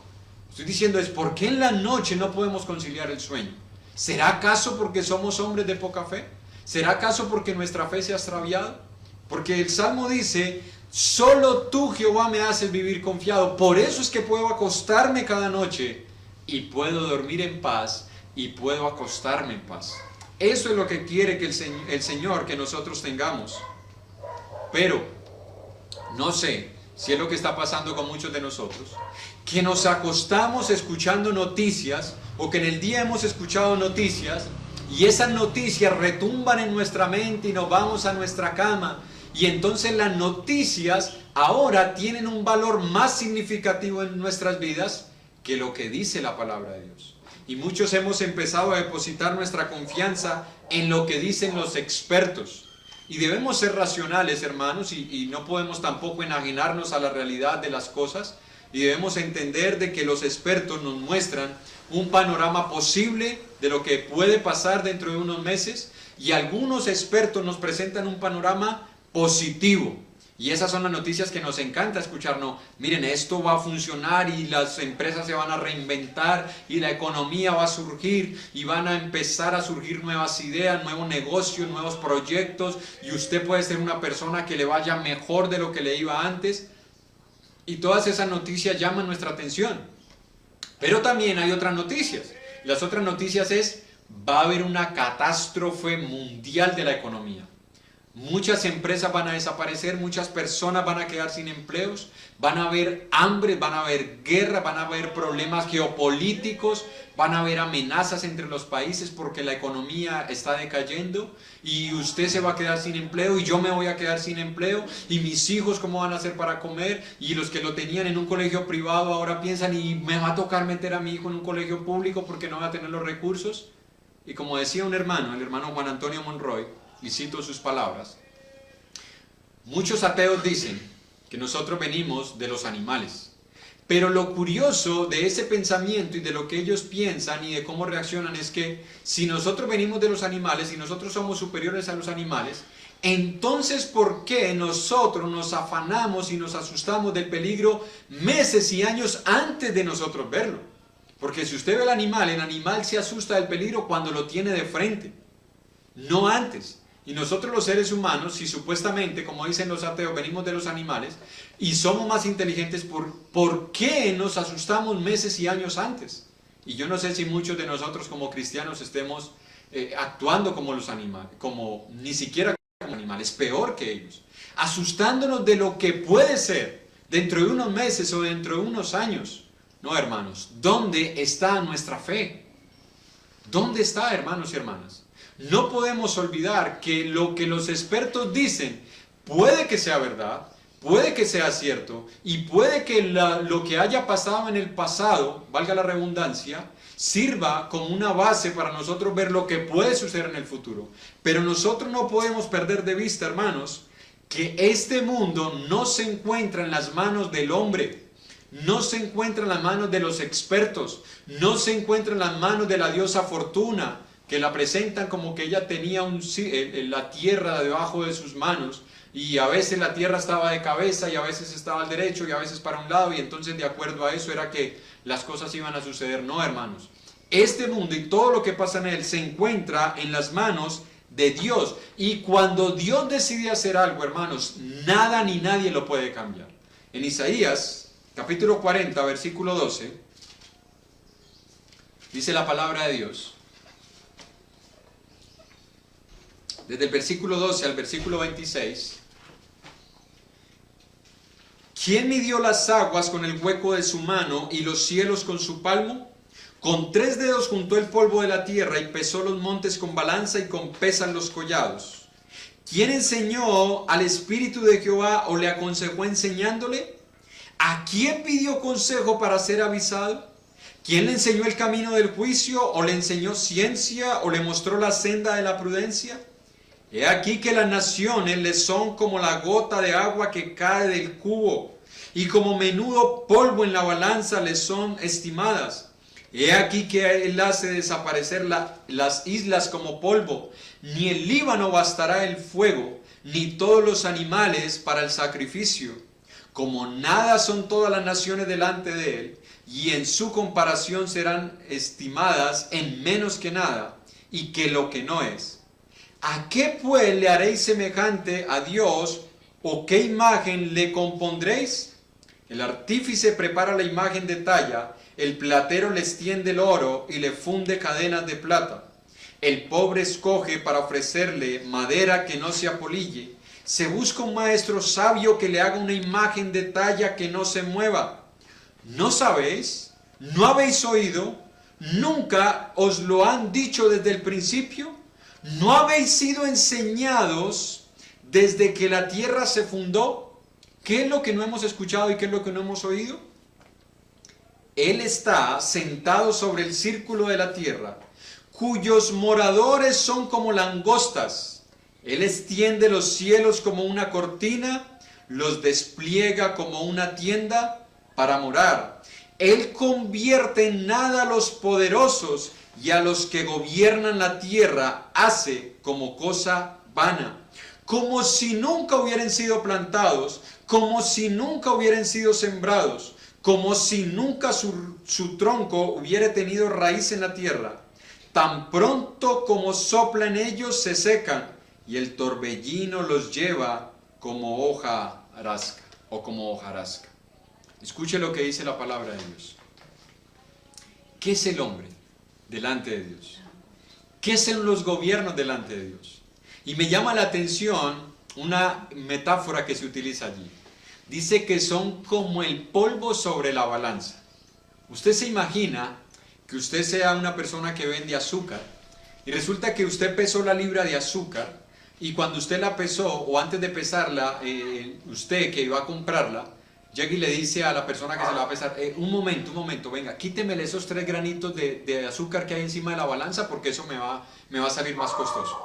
A: Estoy diciendo es, ¿por qué en la noche no podemos conciliar el sueño? ¿Será acaso porque somos hombres de poca fe? ¿Será acaso porque nuestra fe se ha extraviado? Porque el Salmo dice, solo tú, Jehová, me haces vivir confiado. Por eso es que puedo acostarme cada noche y puedo dormir en paz y puedo acostarme en paz. Eso es lo que quiere que el Señor que nosotros tengamos. Pero no sé si es lo que está pasando con muchos de nosotros, que nos acostamos escuchando noticias, o que en el día hemos escuchado noticias y esas noticias retumban en nuestra mente y nos vamos a nuestra cama, y entonces las noticias ahora tienen un valor más significativo en nuestras vidas que lo que dice la palabra de Dios. Y muchos hemos empezado a depositar nuestra confianza en lo que dicen los expertos. Y debemos ser racionales, hermanos, y no podemos tampoco enajenarnos a la realidad de las cosas. Y debemos entender de que los expertos nos muestran un panorama posible de lo que puede pasar dentro de unos meses. Y algunos expertos nos presentan un panorama positivo. Y esas son las noticias que nos encanta escuchar. No, miren, esto va a funcionar y las empresas se van a reinventar y la economía va a surgir y van a empezar a surgir nuevas ideas, nuevos negocios, nuevos proyectos, y usted puede ser una persona que le vaya mejor de lo que le iba antes. Y todas esas noticias llaman nuestra atención. Pero también hay otras noticias. Las otras noticias es, va a haber una catástrofe mundial de la economía. Muchas empresas van a desaparecer, muchas personas van a quedar sin empleos, van a haber hambre, van a haber guerra, van a haber problemas geopolíticos, van a haber amenazas entre los países porque la economía está decayendo y usted se va a quedar sin empleo y yo me voy a quedar sin empleo y mis hijos cómo van a hacer para comer, y los que lo tenían en un colegio privado ahora piensan, y me va a tocar meter a mi hijo en un colegio público porque no va a tener los recursos. Y como decía un hermano, el hermano Juan Antonio Monroy, y cito sus palabras, muchos ateos dicen que nosotros venimos de los animales, pero lo curioso de ese pensamiento y de lo que ellos piensan y de cómo reaccionan es que si nosotros venimos de los animales y nosotros somos superiores a los animales, entonces ¿por qué nosotros nos afanamos y nos asustamos del peligro meses y años antes de nosotros verlo? Porque si usted ve el animal se asusta del peligro cuando lo tiene de frente, no antes. Y nosotros los seres humanos, si supuestamente, como dicen los ateos, venimos de los animales y somos más inteligentes, ¿por qué nos asustamos meses y años antes? Y yo no sé si muchos de nosotros como cristianos estemos actuando como los animales, como ni siquiera como animales, peor que ellos, asustándonos de lo que puede ser dentro de unos meses o dentro de unos años. No, hermanos, ¿dónde está nuestra fe? ¿Dónde está, hermanos y hermanas? No podemos olvidar que lo que los expertos dicen puede que sea verdad, puede que sea cierto, y puede que lo que haya pasado en el pasado, valga la redundancia, sirva como una base para nosotros ver lo que puede suceder en el futuro. Pero nosotros no podemos perder de vista, hermanos, que este mundo no se encuentra en las manos del hombre, no se encuentra en las manos de los expertos, no se encuentra en las manos de la diosa Fortuna, que la presentan como que ella tenía la tierra debajo de sus manos, y a veces la tierra estaba de cabeza y a veces estaba al derecho y a veces para un lado, y entonces de acuerdo a eso era que las cosas iban a suceder. No, hermanos, este mundo y todo lo que pasa en él se encuentra en las manos de Dios, y cuando Dios decide hacer algo, hermanos, nada ni nadie lo puede cambiar. En Isaías capítulo 40 versículo 12 dice la palabra de Dios, desde el versículo 12 al versículo 26, ¿quién midió las aguas con el hueco de su mano y los cielos con su palmo? Con 3 dedos juntó el polvo de la tierra y pesó los montes con balanza y con pesas los collados. ¿Quién enseñó al Espíritu de Jehová o le aconsejó enseñándole? ¿A quién pidió consejo para ser avisado? ¿Quién le enseñó el camino del juicio? ¿O le enseñó ciencia? ¿O le mostró la senda de la prudencia? He aquí que las naciones le son como la gota de agua que cae del cubo, y como menudo polvo en la balanza le son estimadas. He aquí que él hace desaparecer las islas como polvo, ni el Líbano bastará el fuego, ni todos los animales para el sacrificio. Como nada son todas las naciones delante de él, y en su comparación serán estimadas en menos que nada, y que lo que no es. ¿A qué pues le haréis semejante a Dios, o qué imagen le compondréis? El artífice prepara la imagen de talla, el platero le extiende el oro y le funde cadenas de plata. El pobre escoge para ofrecerle madera que no se apolille. Se busca un maestro sabio que le haga una imagen de talla que no se mueva. ¿No sabéis? ¿No habéis oído? ¿Nunca os lo han dicho desde el principio? ¿No habéis sido enseñados desde que la tierra se fundó? ¿Qué es lo que no hemos escuchado y qué es lo que no hemos oído? Él está sentado sobre el círculo de la tierra, cuyos moradores son como langostas. Él extiende los cielos como una cortina, los despliega como una tienda para morar. Él convierte en nada a los poderosos, y a los que gobiernan la tierra hace como cosa vana, como si nunca hubieran sido plantados, como si nunca hubieran sido sembrados, como si nunca su tronco hubiera tenido raíz en la tierra. Tan pronto como soplan ellos se secan, y el torbellino los lleva como hojarasca o como hojarasca. Escuche lo que dice la palabra de Dios. ¿Qué es el hombre delante de Dios? ¿Qué son los gobiernos delante de Dios? Y me llama la atención una metáfora que se utiliza allí. Dice que son como el polvo sobre la balanza. Usted se imagina que usted sea una persona que vende azúcar y resulta que usted pesó la libra de azúcar, y cuando usted la pesó, o antes de pesarla, usted que iba a comprarla, llega y le dice a la persona que se la va a pesar, un momento, venga, quítemele esos 3 granitos de azúcar que hay encima de la balanza, porque eso me va a salir más costoso.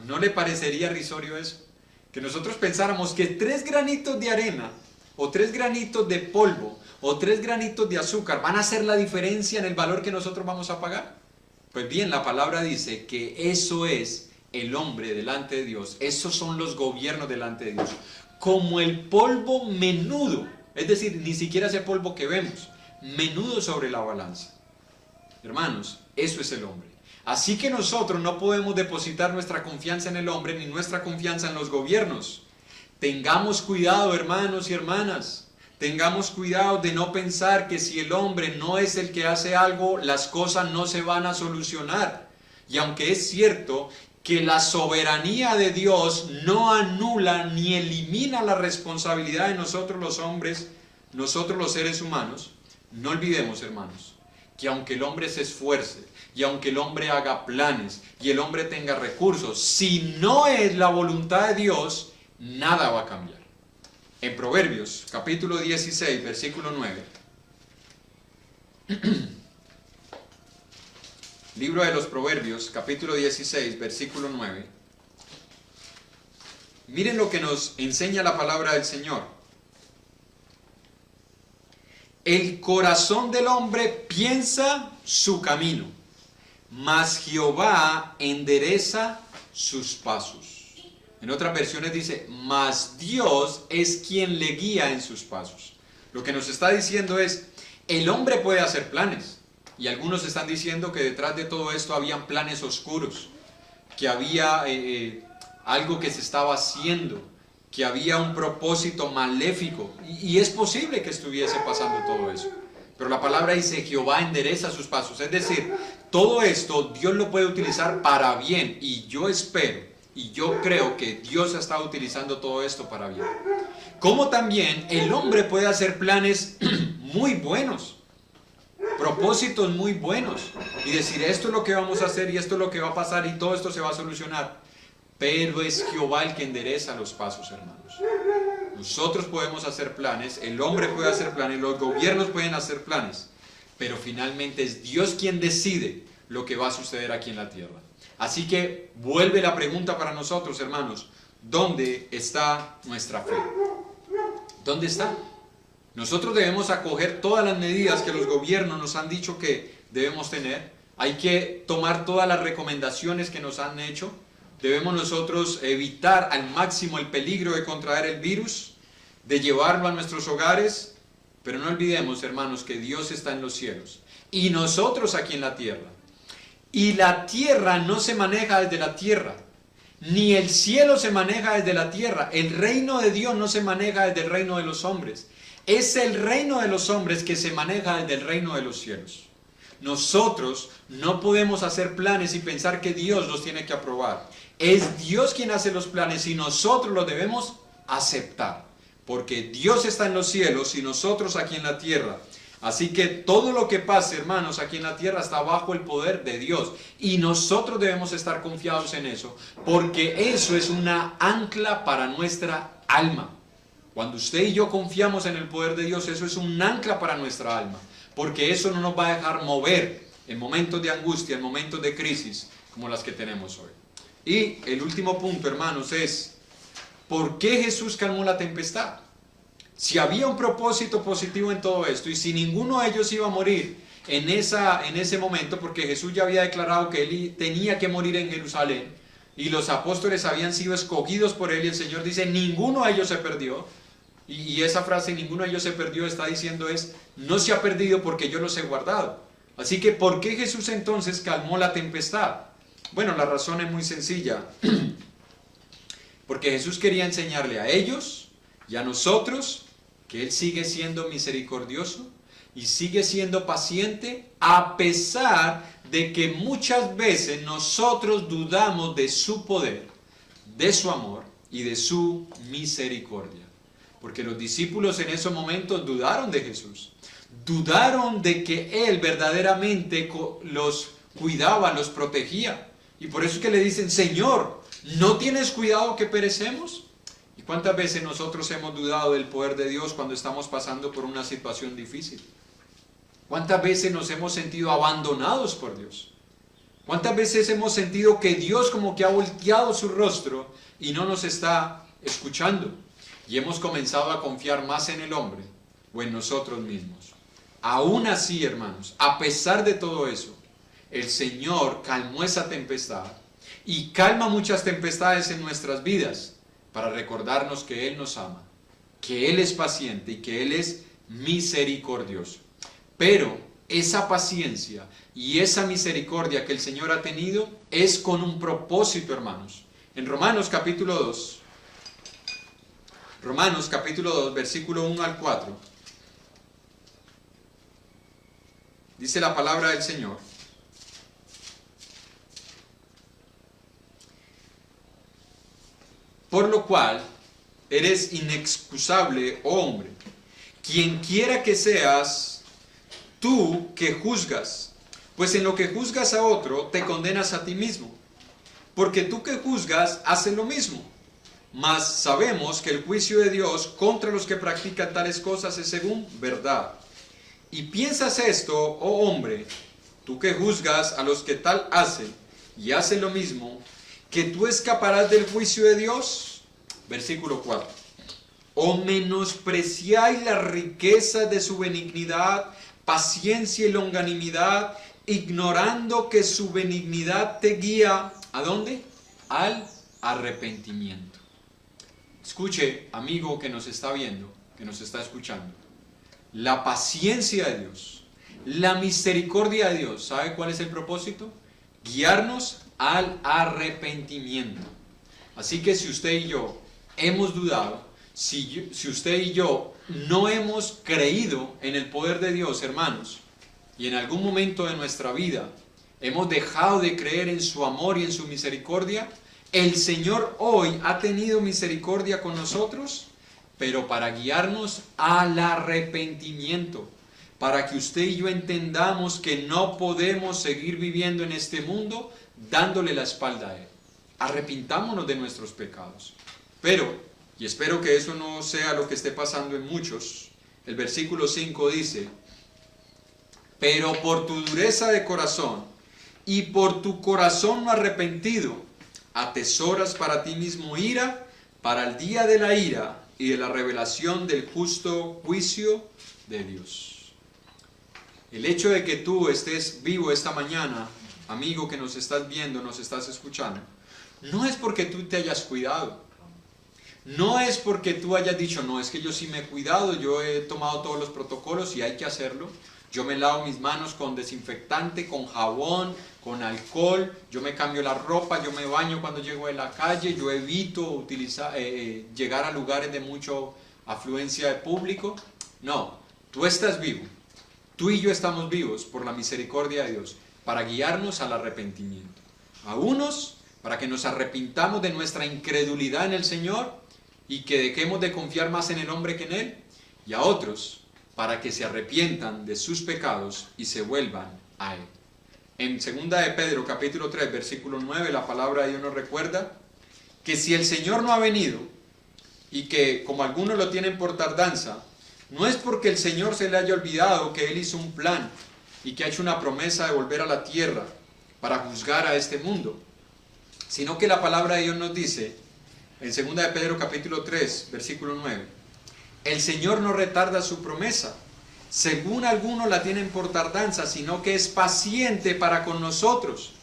A: ¿No le parecería irrisorio eso? Que nosotros pensáramos que 3 granitos de arena, o 3 granitos de polvo, o 3 granitos de azúcar van a hacer la diferencia en el valor que nosotros vamos a pagar. Pues bien, la palabra dice que eso es el hombre delante de Dios, esos son los gobiernos delante de Dios. Como el polvo menudo, es decir, ni siquiera ese polvo que vemos, menudo sobre la balanza. Hermanos, eso es el hombre. Así que nosotros no podemos depositar nuestra confianza en el hombre ni nuestra confianza en los gobiernos. Tengamos cuidado, hermanos y hermanas. Tengamos cuidado de no pensar que si el hombre no es el que hace algo, las cosas no se van a solucionar. Y aunque es cierto que la soberanía de Dios no anula ni elimina la responsabilidad de nosotros los hombres, nosotros los seres humanos, no olvidemos, hermanos, que aunque el hombre se esfuerce, y aunque el hombre haga planes, y el hombre tenga recursos, si no es la voluntad de Dios, nada va a cambiar. En Proverbios, capítulo 16, versículo 9. Libro de los Proverbios, capítulo 16, versículo 9. Miren lo que nos enseña la palabra del Señor. El corazón del hombre piensa su camino, mas Jehová endereza sus pasos. En otras versiones dice, mas Dios es quien le guía en sus pasos. Lo que nos está diciendo es, el hombre puede hacer planes. Y algunos están diciendo que detrás de todo esto habían planes oscuros, que había algo que se estaba haciendo, que había un propósito maléfico. Y es posible que estuviese pasando todo eso. Pero la palabra dice, Jehová endereza sus pasos. Es decir, todo esto Dios lo puede utilizar para bien. Y yo espero, y yo creo que Dios ha estado utilizando todo esto para bien. Como también el hombre puede hacer planes muy buenos, propósitos muy buenos, y decir, esto es lo que vamos a hacer, y esto es lo que va a pasar, y todo esto se va a solucionar. Pero es Jehová el que endereza los pasos, hermanos. Nosotros podemos hacer planes, el hombre puede hacer planes, los gobiernos pueden hacer planes, pero finalmente es Dios quien decide lo que va a suceder aquí en la tierra. Así que vuelve la pregunta para nosotros, hermanos, ¿dónde está nuestra fe? ¿Dónde está? Nosotros debemos acoger todas las medidas que los gobiernos nos han dicho que debemos tener. Hay que tomar todas las recomendaciones que nos han hecho. Debemos nosotros evitar al máximo el peligro de contraer el virus, de llevarlo a nuestros hogares. Pero no olvidemos, hermanos, que Dios está en los cielos y nosotros aquí en la tierra. Y la tierra no se maneja desde la tierra, ni el cielo se maneja desde la tierra. El reino de Dios no se maneja desde el reino de los hombres. Es el reino de los hombres que se maneja desde el reino de los cielos. Nosotros no podemos hacer planes y pensar que Dios los tiene que aprobar. Es Dios quien hace los planes y nosotros los debemos aceptar. Porque Dios está en los cielos y nosotros aquí en la tierra. Así que todo lo que pase, hermanos, aquí en la tierra está bajo el poder de Dios. Y nosotros debemos estar confiados en eso, porque eso es una ancla para nuestra alma. Cuando usted y yo confiamos en el poder de Dios, eso es un ancla para nuestra alma. Porque eso no nos va a dejar mover en momentos de angustia, en momentos de crisis, como las que tenemos hoy. Y el último punto, hermanos, es ¿por qué Jesús calmó la tempestad? Si había un propósito positivo en todo esto y si ninguno de ellos iba a morir en ese momento, porque Jesús ya había declarado que él tenía que morir en Jerusalén y los apóstoles habían sido escogidos por él y el Señor dice, ninguno de ellos se perdió. Y esa frase, ninguno de ellos se perdió, está diciendo no se ha perdido porque yo los he guardado. Así que, ¿por qué Jesús entonces calmó la tempestad? Bueno, la razón es muy sencilla. Porque Jesús quería enseñarle a ellos y a nosotros que Él sigue siendo misericordioso y sigue siendo paciente a pesar de que muchas veces nosotros dudamos de su poder, de su amor y de su misericordia. Porque los discípulos en esos momentos dudaron de Jesús. Dudaron de que Él verdaderamente los cuidaba, los protegía. Y por eso es que le dicen, Señor, ¿no tienes cuidado que perecemos? ¿Y cuántas veces nosotros hemos dudado del poder de Dios cuando estamos pasando por una situación difícil? ¿Cuántas veces nos hemos sentido abandonados por Dios? ¿Cuántas veces hemos sentido que Dios como que ha volteado su rostro y no nos está escuchando? Y hemos comenzado a confiar más en el hombre o en nosotros mismos. Aún así, hermanos, a pesar de todo eso, el Señor calmó esa tempestad y calma muchas tempestades en nuestras vidas para recordarnos que Él nos ama, que Él es paciente y que Él es misericordioso. Pero esa paciencia y esa misericordia que el Señor ha tenido es con un propósito, hermanos. En Romanos capítulo 2, versículo 1 al 4, dice la palabra del Señor. Por lo cual, eres inexcusable, oh hombre, quien quiera que seas, tú que juzgas, pues en lo que juzgas a otro, te condenas a ti mismo, porque tú que juzgas, haces lo mismo. Mas sabemos que el juicio de Dios contra los que practican tales cosas es según verdad. Y piensas esto, oh hombre, tú que juzgas a los que tal hacen y hacen lo mismo, que tú escaparás del juicio de Dios. Versículo 4. O menospreciáis la riqueza de su benignidad, paciencia y longanimidad, ignorando que su benignidad te guía, ¿a dónde? Al arrepentimiento. Escuche, amigo que nos está viendo, que nos está escuchando. La paciencia de Dios, la misericordia de Dios, ¿sabe cuál es el propósito? Guiarnos al arrepentimiento. Así que si usted y yo hemos dudado, si usted y yo no hemos creído en el poder de Dios, hermanos, y en algún momento de nuestra vida hemos dejado de creer en su amor y en su misericordia, el Señor hoy ha tenido misericordia con nosotros, pero para guiarnos al arrepentimiento, para que usted y yo entendamos que no podemos seguir viviendo en este mundo dándole la espalda a Él. Arrepintámonos de nuestros pecados. Pero y espero que eso no sea lo que esté pasando en muchos, el versículo 5 dice: pero por tu dureza de corazón y por tu corazón no arrepentido, atesoras para ti mismo ira, para el día de la ira y de la revelación del justo juicio de Dios. El hecho de que tú estés vivo esta mañana, amigo que nos estás viendo, nos estás escuchando, no es porque tú te hayas cuidado. No es porque tú hayas dicho, no, es que yo sí me he cuidado, yo he tomado todos los protocolos y hay que hacerlo. Yo me lavo mis manos con desinfectante, con jabón, con alcohol, yo me cambio la ropa, yo me baño cuando llego de la calle, yo evito llegar a lugares de mucha afluencia de público. No, tú estás vivo, tú y yo estamos vivos por la misericordia de Dios para guiarnos al arrepentimiento. A unos, para que nos arrepintamos de nuestra incredulidad en el Señor y que dejemos de confiar más en el hombre que en Él, y a otros, para que se arrepientan de sus pecados y se vuelvan a Él. En 2 de Pedro capítulo 3 versículo 9 la palabra de Dios nos recuerda que si el Señor no ha venido y que como algunos lo tienen por tardanza, no es porque el Señor se le haya olvidado que Él hizo un plan y que ha hecho una promesa de volver a la tierra para juzgar a este mundo, sino que la palabra de Dios nos dice en 2 de Pedro capítulo 3 versículo 9: el Señor no retarda su promesa, según algunos la tienen por tardanza, sino que es paciente para con nosotros.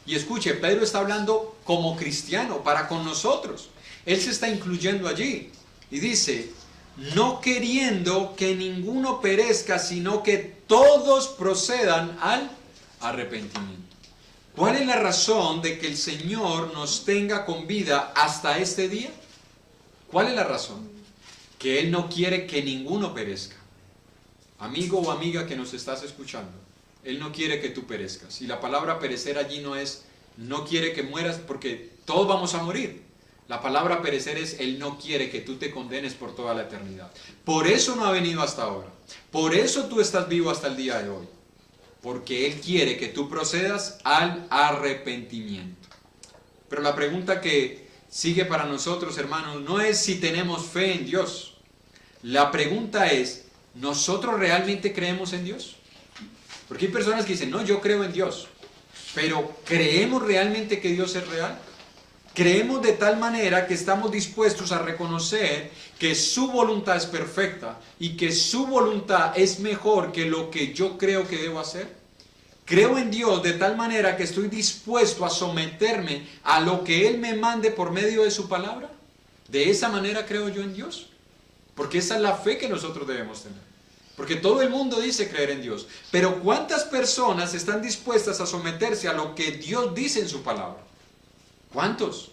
A: Y escuche, Pedro está hablando como cristiano, para con nosotros. Él se está incluyendo allí. Y dice, no queriendo que ninguno perezca, sino que todos procedan al arrepentimiento. ¿Cuál es la razón de que el Señor nos tenga con vida hasta este día? ¿Cuál es la razón? Que Él no quiere que ninguno perezca. Amigo o amiga que nos estás escuchando, Él no quiere que tú perezcas. Y la palabra perecer allí no quiere que mueras, porque todos vamos a morir. La palabra perecer es, Él no quiere que tú te condenes por toda la eternidad. Por eso no ha venido hasta ahora. Por eso tú estás vivo hasta el día de hoy. Porque Él quiere que tú procedas al arrepentimiento. Pero la pregunta que sigue para nosotros, hermanos, no es si tenemos fe en Dios. La pregunta es, ¿nosotros realmente creemos en Dios? Porque hay personas que dicen, no, yo creo en Dios. Pero ¿creemos realmente que Dios es real? Creemos de tal manera que estamos dispuestos a reconocer que su voluntad es perfecta y que su voluntad es mejor que lo que yo creo que debo hacer. Creo en Dios de tal manera que estoy dispuesto a someterme a lo que Él me mande por medio de su palabra. De esa manera creo yo en Dios. Porque esa es la fe que nosotros debemos tener. Porque todo el mundo dice creer en Dios. Pero ¿cuántas personas están dispuestas a someterse a lo que Dios dice en su palabra? ¿Cuántos?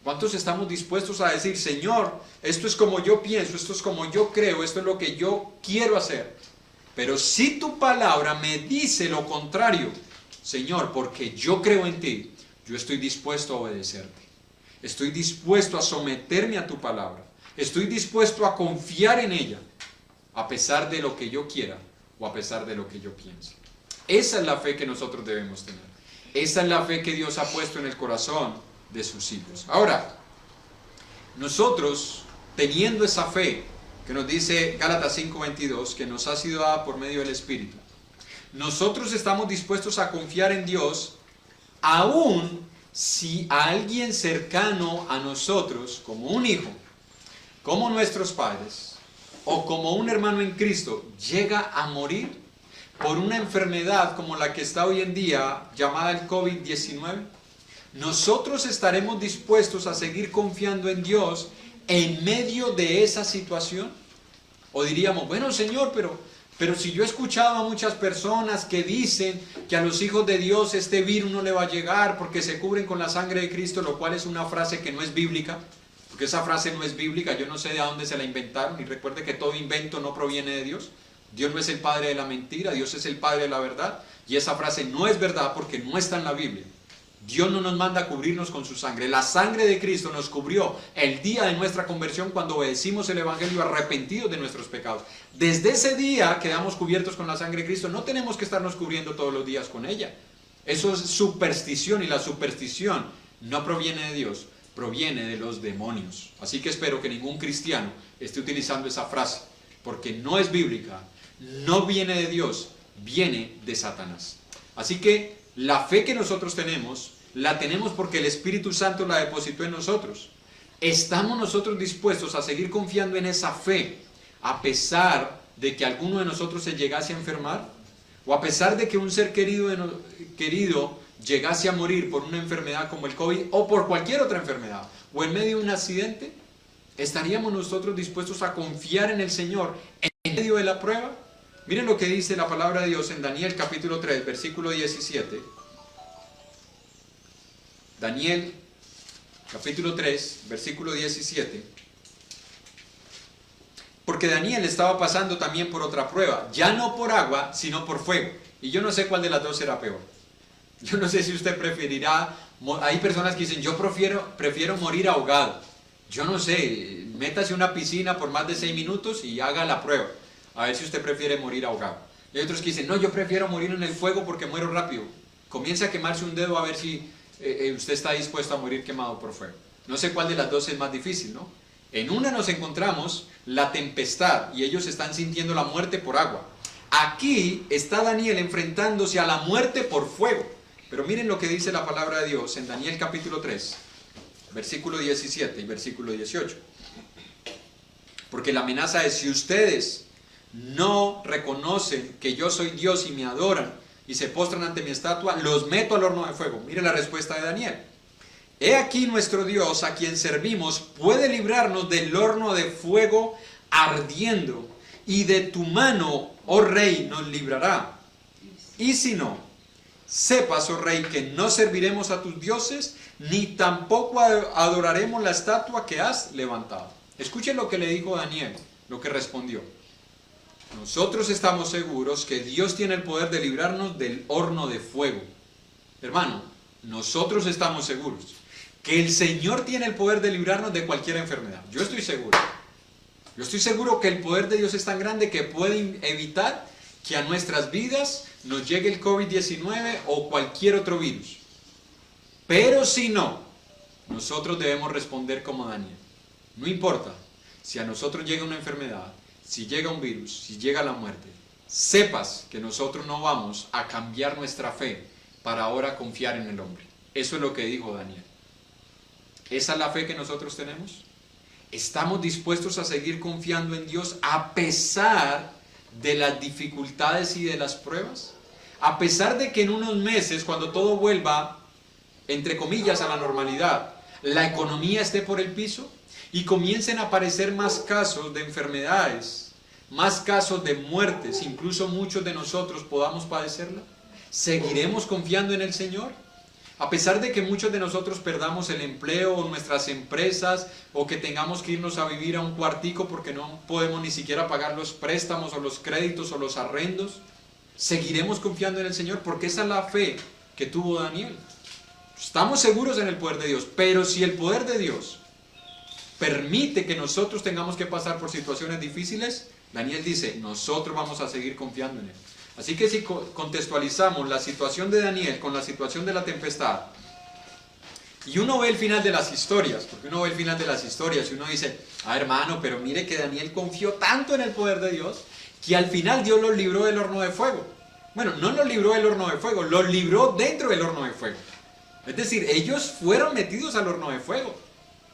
A: ¿Cuántos estamos dispuestos a decir, Señor, esto es como yo pienso, esto es como yo creo, esto es lo que yo quiero hacer? Pero si tu palabra me dice lo contrario, Señor, porque yo creo en ti, yo estoy dispuesto a obedecerte. Estoy dispuesto a someterme a tu palabra. Estoy dispuesto a confiar en ella, a pesar de lo que yo quiera o a pesar de lo que yo piense. Esa es la fe que nosotros debemos tener. Esa es la fe que Dios ha puesto en el corazón de sus hijos. Ahora, nosotros, teniendo esa fe, que nos dice Gálatas 5:22, que nos ha sido dada por medio del Espíritu, nosotros estamos dispuestos a confiar en Dios, aun si a alguien cercano a nosotros, como un hijo, como nuestros padres, o como un hermano en Cristo, llega a morir por una enfermedad como la que está hoy en día, llamada el COVID-19, nosotros estaremos dispuestos a seguir confiando en Dios en medio de esa situación. O diríamos, bueno, Señor, pero si yo he escuchado a muchas personas que dicen que a los hijos de Dios este virus no le va a llegar porque se cubren con la sangre de Cristo, lo cual es una frase que no es bíblica, porque esa frase no es bíblica, yo no sé de dónde se la inventaron, y recuerde que todo invento no proviene de Dios. Dios no es el padre de la mentira, Dios es el padre de la verdad, y esa frase no es verdad porque no está en la Biblia. Dios no nos manda a cubrirnos con su sangre. La sangre de Cristo nos cubrió el día de nuestra conversión cuando obedecimos el Evangelio arrepentidos de nuestros pecados. Desde ese día quedamos cubiertos con la sangre de Cristo. No tenemos que estarnos cubriendo todos los días con ella. Eso es superstición, y la superstición no proviene de Dios. proviene de los demonios. Así que espero que ningún cristiano esté utilizando esa frase, porque no es bíblica, no viene de Dios, viene de Satanás. Así que la fe que nosotros tenemos, la tenemos porque el Espíritu Santo la depositó en nosotros. ¿Estamos nosotros dispuestos a seguir confiando en esa fe a pesar de que alguno de nosotros se llegase a enfermar? ¿O a pesar de que un ser querido llegase a morir por una enfermedad como el COVID o por cualquier otra enfermedad o en medio de un accidente? ¿Estaríamos nosotros dispuestos a confiar en el Señor en medio de la prueba? Miren lo que dice la palabra de Dios en Daniel capítulo 3, versículo 17. Daniel capítulo 3, versículo 17. Porque Daniel estaba pasando también por otra prueba, ya no por agua, sino por fuego. Y yo no sé cuál de las dos será peor. Yo no sé si usted preferirá, hay personas que dicen, yo prefiero morir ahogado. Yo no sé, métase a una piscina por más de 6 minutos y haga la prueba. A ver si usted prefiere morir ahogado. Y hay otros que dicen, no, yo prefiero morir en el fuego porque muero rápido. Comience a quemarse un dedo a ver si usted está dispuesto a morir quemado por fuego. No sé cuál de las dos es más difícil, ¿no? En una nos encontramos la tempestad y ellos están sintiendo la muerte por agua. Aquí está Daniel enfrentándose a la muerte por fuego. Pero miren lo que dice la palabra de Dios en Daniel capítulo 3, versículo 17 y versículo 18. Porque la amenaza es, si ustedes no reconocen que yo soy Dios y me adoran y se postran ante mi estatua, los meto al horno de fuego. Miren la respuesta de Daniel. He aquí nuestro Dios, a quien servimos, puede librarnos del horno de fuego ardiendo, y de tu mano, oh rey, nos librará. Y si no, sepas, oh rey, que no serviremos a tus dioses, ni tampoco adoraremos la estatua que has levantado. Escuchen lo que le dijo Daniel, lo que respondió. Nosotros estamos seguros que Dios tiene el poder de librarnos del horno de fuego. Hermano, nosotros estamos seguros que el Señor tiene el poder de librarnos de cualquier enfermedad. Yo estoy seguro. Yo estoy seguro que el poder de Dios es tan grande que puede evitar que a nuestras vidas nos llegue el COVID-19 o cualquier otro virus. Pero si no, nosotros debemos responder como Daniel. No importa si a nosotros llega una enfermedad, si llega un virus, si llega la muerte, sepas que nosotros no vamos a cambiar nuestra fe para ahora confiar en el hombre. Eso es lo que dijo Daniel. ¿Esa es la fe que nosotros tenemos? ¿Estamos dispuestos a seguir confiando en Dios a pesar de las dificultades y de las pruebas? A pesar de que en unos meses, cuando todo vuelva, entre comillas, a la normalidad, la economía esté por el piso y comiencen a aparecer más casos de enfermedades, más casos de muertes, incluso muchos de nosotros podamos padecerla, ¿seguiremos confiando en el Señor? A pesar de que muchos de nosotros perdamos el empleo o nuestras empresas o que tengamos que irnos a vivir a un cuartico porque no podemos ni siquiera pagar los préstamos o los créditos o los arrendos, ¿seguiremos confiando en el Señor? Porque esa es la fe que tuvo Daniel. Estamos seguros en el poder de Dios, pero si el poder de Dios permite que nosotros tengamos que pasar por situaciones difíciles, Daniel dice, nosotros vamos a seguir confiando en Él. Así que si contextualizamos la situación de Daniel con la situación de la tempestad, y uno ve el final de las historias, porque uno ve el final de las historias y uno dice, hermano, pero mire que Daniel confió tanto en el poder de Dios, que al final Dios los libró del horno de fuego. Bueno, no los libró del horno de fuego, los libró dentro del horno de fuego. Es decir, ellos fueron metidos al horno de fuego.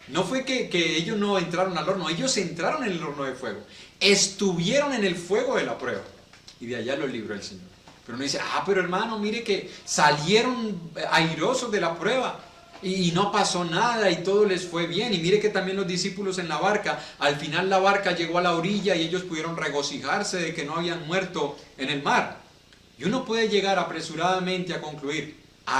A: No fue que ellos no entraron al horno, ellos entraron en el horno de fuego. Estuvieron en el fuego de la prueba. Y de allá los libró el Señor. Pero uno dice, pero hermano, mire que salieron airosos de la prueba y no pasó nada y todo les fue bien. Y mire que también los discípulos en la barca, al final la barca llegó a la orilla y ellos pudieron regocijarse de que no habían muerto en el mar. Y uno puede llegar apresuradamente a concluir,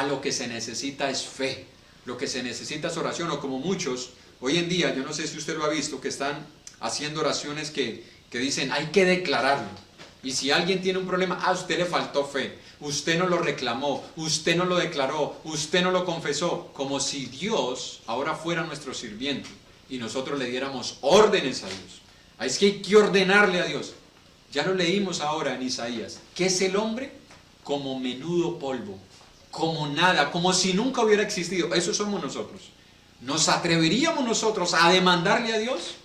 A: lo que se necesita es fe, lo que se necesita es oración, o como muchos, hoy en día, yo no sé si usted lo ha visto, que están haciendo oraciones que dicen, hay que declararlo. Y si alguien tiene un problema, a usted le faltó fe, usted no lo reclamó, usted no lo declaró, usted no lo confesó, como si Dios ahora fuera nuestro sirviente y nosotros le diéramos órdenes a Dios. Es que hay que ordenarle a Dios. Ya lo leímos ahora en Isaías. ¿Qué es el hombre? Como menudo polvo, como nada, como si nunca hubiera existido. Eso somos nosotros. ¿Nos atreveríamos nosotros a demandarle a Dios?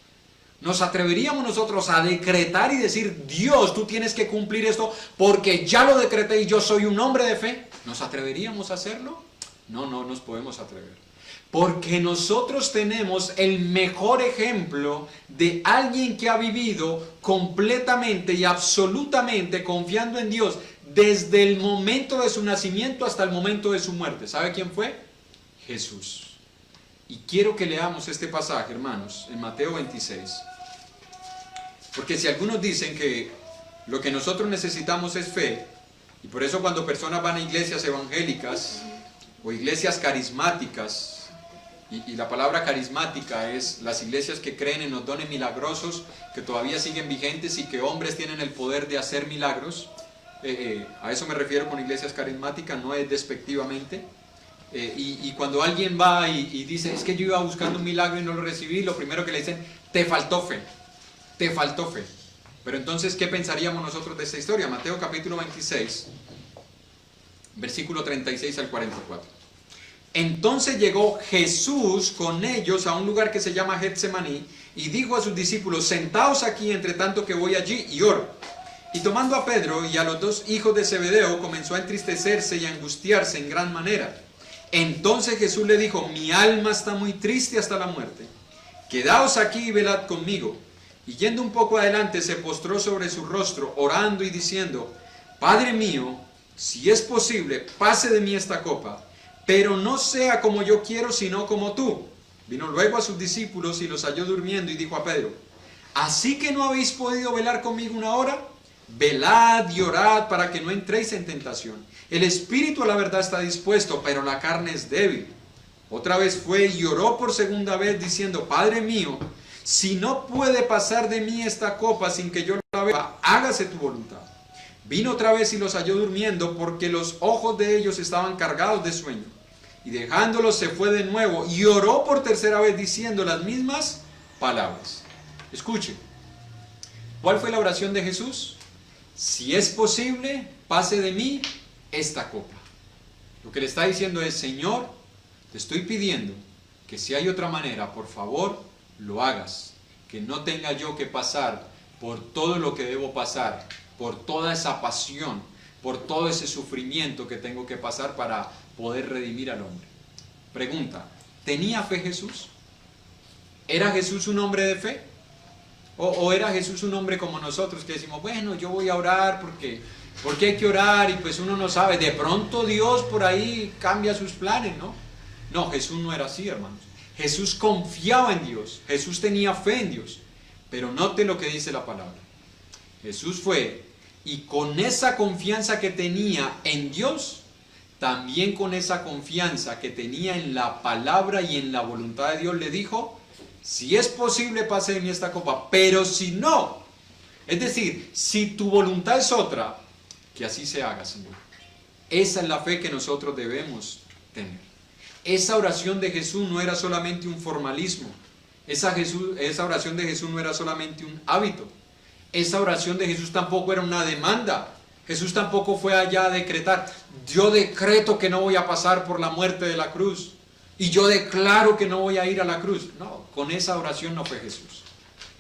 A: ¿Nos atreveríamos nosotros a decretar y decir, Dios, tú tienes que cumplir esto porque ya lo decreté y yo soy un hombre de fe? ¿Nos atreveríamos a hacerlo? No, no nos podemos atrever. Porque nosotros tenemos el mejor ejemplo de alguien que ha vivido completamente y absolutamente confiando en Dios desde el momento de su nacimiento hasta el momento de su muerte. ¿Sabe quién fue? Jesús. Y quiero que leamos este pasaje, hermanos, en Mateo 26. Porque si algunos dicen que lo que nosotros necesitamos es fe, y por eso cuando personas van a iglesias evangélicas o iglesias carismáticas, y la palabra carismática es las iglesias que creen en los dones milagrosos, que todavía siguen vigentes y que hombres tienen el poder de hacer milagros, a eso me refiero con iglesias carismáticas, no es despectivamente. Y cuando alguien va y dice, es que yo iba buscando un milagro y no lo recibí, lo primero que le dicen, te faltó fe. Te faltó fe. Pero entonces, ¿qué pensaríamos nosotros de esta historia? Mateo capítulo 26, versículo 36 al 44. Entonces llegó Jesús con ellos a un lugar que se llama Getsemaní y dijo a sus discípulos, sentaos aquí entre tanto que voy allí y oro. Y tomando a Pedro y a los dos hijos de Zebedeo, comenzó a entristecerse y a angustiarse en gran manera. Entonces Jesús le dijo, mi alma está muy triste hasta la muerte. Quedaos aquí y velad conmigo. Y yendo un poco adelante, se postró sobre su rostro, orando y diciendo, Padre mío, si es posible, pase de mí esta copa, pero no sea como yo quiero, sino como tú. Vino luego a sus discípulos y los halló durmiendo y dijo a Pedro, ¿así que no habéis podido velar conmigo una hora? Velad y orad para que no entréis en tentación. El espíritu a la verdad está dispuesto, pero la carne es débil. Otra vez fue y oró por segunda vez diciendo, Padre mío, si no puede pasar de mí esta copa sin que yo la beba, hágase tu voluntad. Vino otra vez y los halló durmiendo porque los ojos de ellos estaban cargados de sueño. Y dejándolos se fue de nuevo y oró por tercera vez diciendo las mismas palabras. Escuche, ¿cuál fue la oración de Jesús? Si es posible, pase de mí esta copa. Lo que le está diciendo es, Señor, te estoy pidiendo que si hay otra manera, por favor, lo hagas. Que no tenga yo que pasar por todo lo que debo pasar, por toda esa pasión, por todo ese sufrimiento que tengo que pasar para poder redimir al hombre. Pregunta, ¿tenía fe Jesús? ¿Era Jesús un hombre de fe? ¿O era Jesús un hombre como nosotros que decimos, bueno, yo voy a orar porque hay que orar y pues uno no sabe, de pronto Dios por ahí cambia sus planes, ¿no? No, Jesús no era así, hermanos. Jesús confiaba en Dios, Jesús tenía fe en Dios, pero note lo que dice la palabra. Jesús fue y con esa confianza que tenía en Dios, también con esa confianza que tenía en la palabra y en la voluntad de Dios, le dijo, si es posible pase de mí esta copa, pero si no, es decir, si tu voluntad es otra, que así se haga, Señor. Esa es la fe que nosotros debemos tener. Esa oración de Jesús no era solamente un formalismo. Esa oración de Jesús no era solamente un hábito. Esa oración de Jesús tampoco era una demanda. Jesús tampoco fue allá a decretar, yo decreto que no voy a pasar por la muerte de la cruz. Y yo declaro que no voy a ir a la cruz. No, con esa oración no fue Jesús.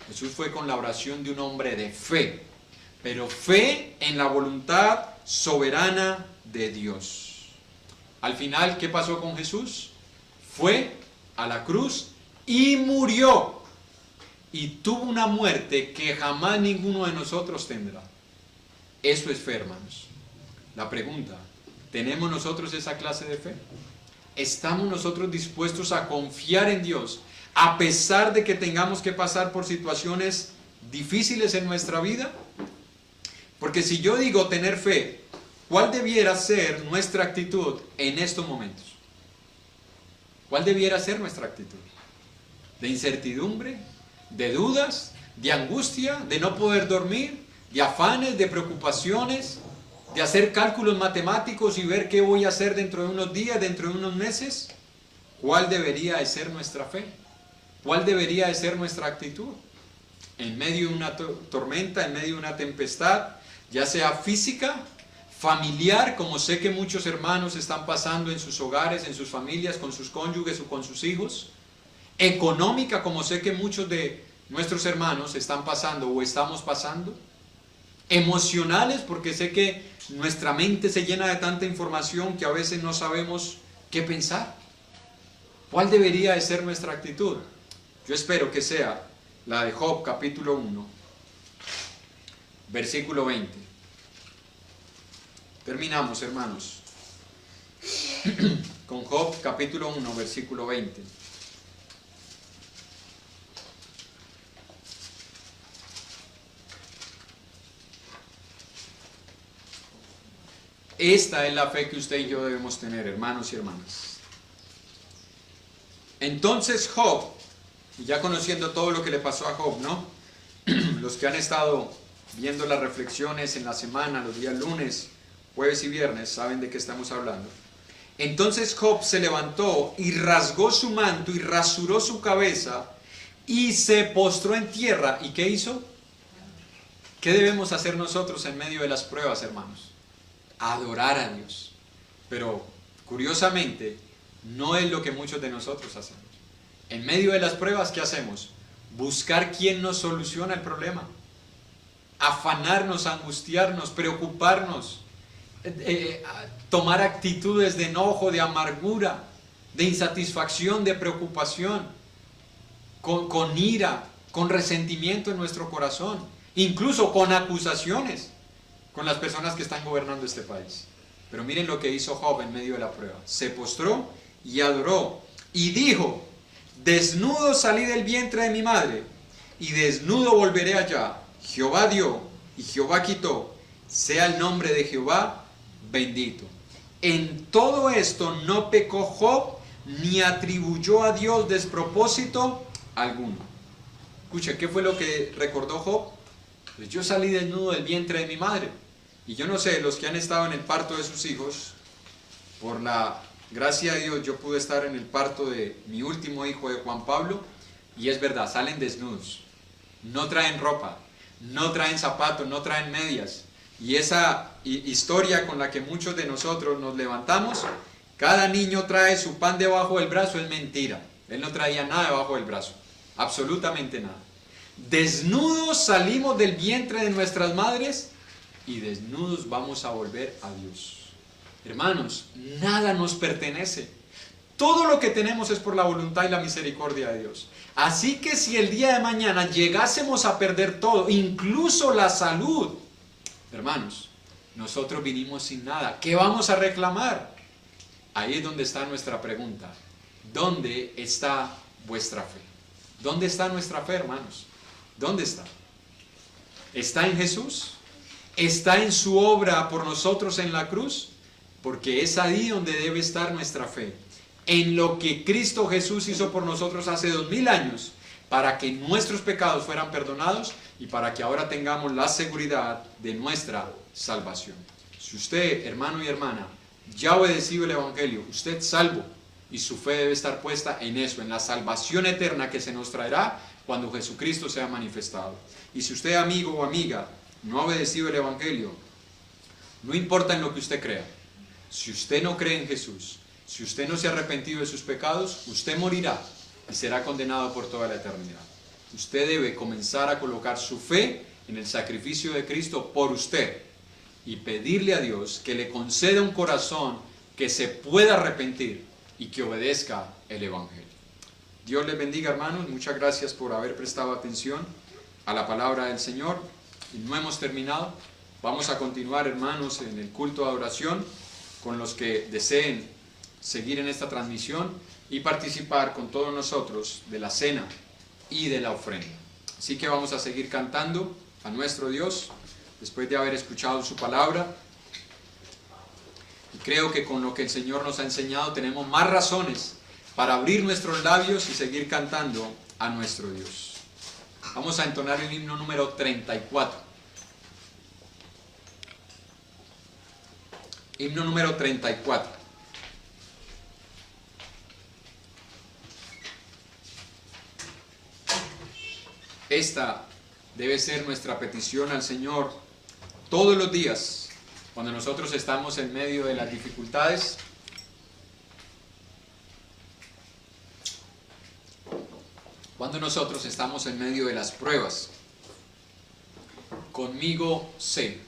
A: Jesús fue con la oración de un hombre de fe. Pero fe en la voluntad soberana de Dios. Al final, ¿qué pasó con Jesús? Fue a la cruz y murió. Y tuvo una muerte que jamás ninguno de nosotros tendrá. Eso es fe, hermanos. La pregunta, ¿tenemos nosotros esa clase de fe? ¿Estamos nosotros dispuestos a confiar en Dios a pesar de que tengamos que pasar por situaciones difíciles en nuestra vida? Porque si yo digo tener fe, ¿cuál debiera ser nuestra actitud en estos momentos? ¿Cuál debiera ser nuestra actitud? ¿De incertidumbre? ¿De dudas? ¿De angustia? ¿De no poder dormir? ¿De afanes? ¿De preocupaciones? ¿De hacer cálculos matemáticos y ver qué voy a hacer dentro de unos días, dentro de unos meses? ¿Cuál debería de ser nuestra fe? ¿Cuál debería de ser nuestra actitud? En medio de una tormenta, en medio de una tempestad, ya sea física, familiar, como sé que muchos hermanos están pasando en sus hogares, en sus familias, con sus cónyuges o con sus hijos, económica, como sé que muchos de nuestros hermanos están pasando o estamos pasando, emocionales, porque sé que nuestra mente se llena de tanta información que a veces no sabemos qué pensar. ¿Cuál debería de ser nuestra actitud? Yo espero que sea la de Job capítulo 1, versículo 20. Terminamos, hermanos, con Job capítulo 1, versículo 20. Esta es la fe que usted y yo debemos tener, hermanos y hermanas. Entonces Job, y ya conociendo todo lo que le pasó a Job, ¿no? Los que han estado viendo las reflexiones en la semana, los días lunes, jueves y viernes, saben de qué estamos hablando. Entonces Job se levantó y rasgó su manto y rasuró su cabeza y se postró en tierra. ¿Y qué hizo? ¿Qué debemos hacer nosotros en medio de las pruebas, hermanos? Adorar a Dios. Pero curiosamente no es lo que muchos de nosotros hacemos. En medio de las pruebas, ¿qué hacemos? Buscar quién nos soluciona el problema, afanarnos, angustiarnos, preocuparnos, tomar actitudes de enojo, de amargura, de insatisfacción, de preocupación, con ira, con resentimiento en nuestro corazón, incluso con acusaciones con las personas que están gobernando este país. Pero miren lo que hizo Job en medio de la prueba. Se postró y adoró y dijo: desnudo salí del vientre de mi madre y desnudo volveré allá. Jehová dio y Jehová quitó, sea el nombre de Jehová bendito. En todo esto no pecó Job ni atribuyó a Dios despropósito alguno. Escucha, ¿qué fue lo que recordó Job? Pues yo salí desnudo del vientre de mi madre. Y yo no sé, los que han estado en el parto de sus hijos, por la gracia de Dios yo pude estar en el parto de mi último hijo, de Juan Pablo, y es verdad, salen desnudos, no traen ropa, no traen zapatos, no traen medias. Y esa historia con la que muchos de nosotros nos levantamos, cada niño trae su pan debajo del brazo, es mentira. Él no traía nada debajo del brazo, absolutamente nada. Desnudos salimos del vientre de nuestras madres y desnudos vamos a volver a Dios. Hermanos, nada nos pertenece. Todo lo que tenemos es por la voluntad y la misericordia de Dios. Así que si el día de mañana llegásemos a perder todo, incluso la salud, hermanos, nosotros vinimos sin nada. ¿Qué vamos a reclamar? Ahí es donde está nuestra pregunta. ¿Dónde está vuestra fe? ¿Dónde está nuestra fe, hermanos? ¿Dónde está? ¿Está en Jesús? ¿Está en su obra por nosotros en la cruz? Porque es ahí donde debe estar nuestra fe. En lo que Cristo Jesús hizo por nosotros hace 2000 años, para que nuestros pecados fueran perdonados y para que ahora tengamos la seguridad de nuestra salvación. Si usted, hermano y hermana, ya ha obedecido el Evangelio, usted es salvo y su fe debe estar puesta en eso, en la salvación eterna que se nos traerá cuando Jesucristo sea manifestado. Y si usted, amigo o amiga, no ha obedecido el Evangelio, no importa en lo que usted crea, si usted no cree en Jesús, si usted no se ha arrepentido de sus pecados, usted morirá y será condenado por toda la eternidad. Usted debe comenzar a colocar su fe en el sacrificio de Cristo por usted y pedirle a Dios que le conceda un corazón que se pueda arrepentir y que obedezca el Evangelio. Dios les bendiga, hermanos. Muchas gracias por haber prestado atención a la palabra del Señor. Y no hemos terminado. Vamos a continuar, hermanos, en el culto de adoración con los que deseen seguir en esta transmisión y participar con todos nosotros de la cena y de la ofrenda. Así que vamos a seguir cantando a nuestro Dios después de haber escuchado su palabra. Y creo que con lo que el Señor nos ha enseñado tenemos más razones para abrir nuestros labios y seguir cantando a nuestro Dios. Vamos a entonar el himno número 34. Himno número 34. Esta debe ser nuestra petición al Señor todos los días, cuando nosotros estamos en medio de las dificultades. cuando nosotros estamos en medio de las pruebas. Conmigo sé.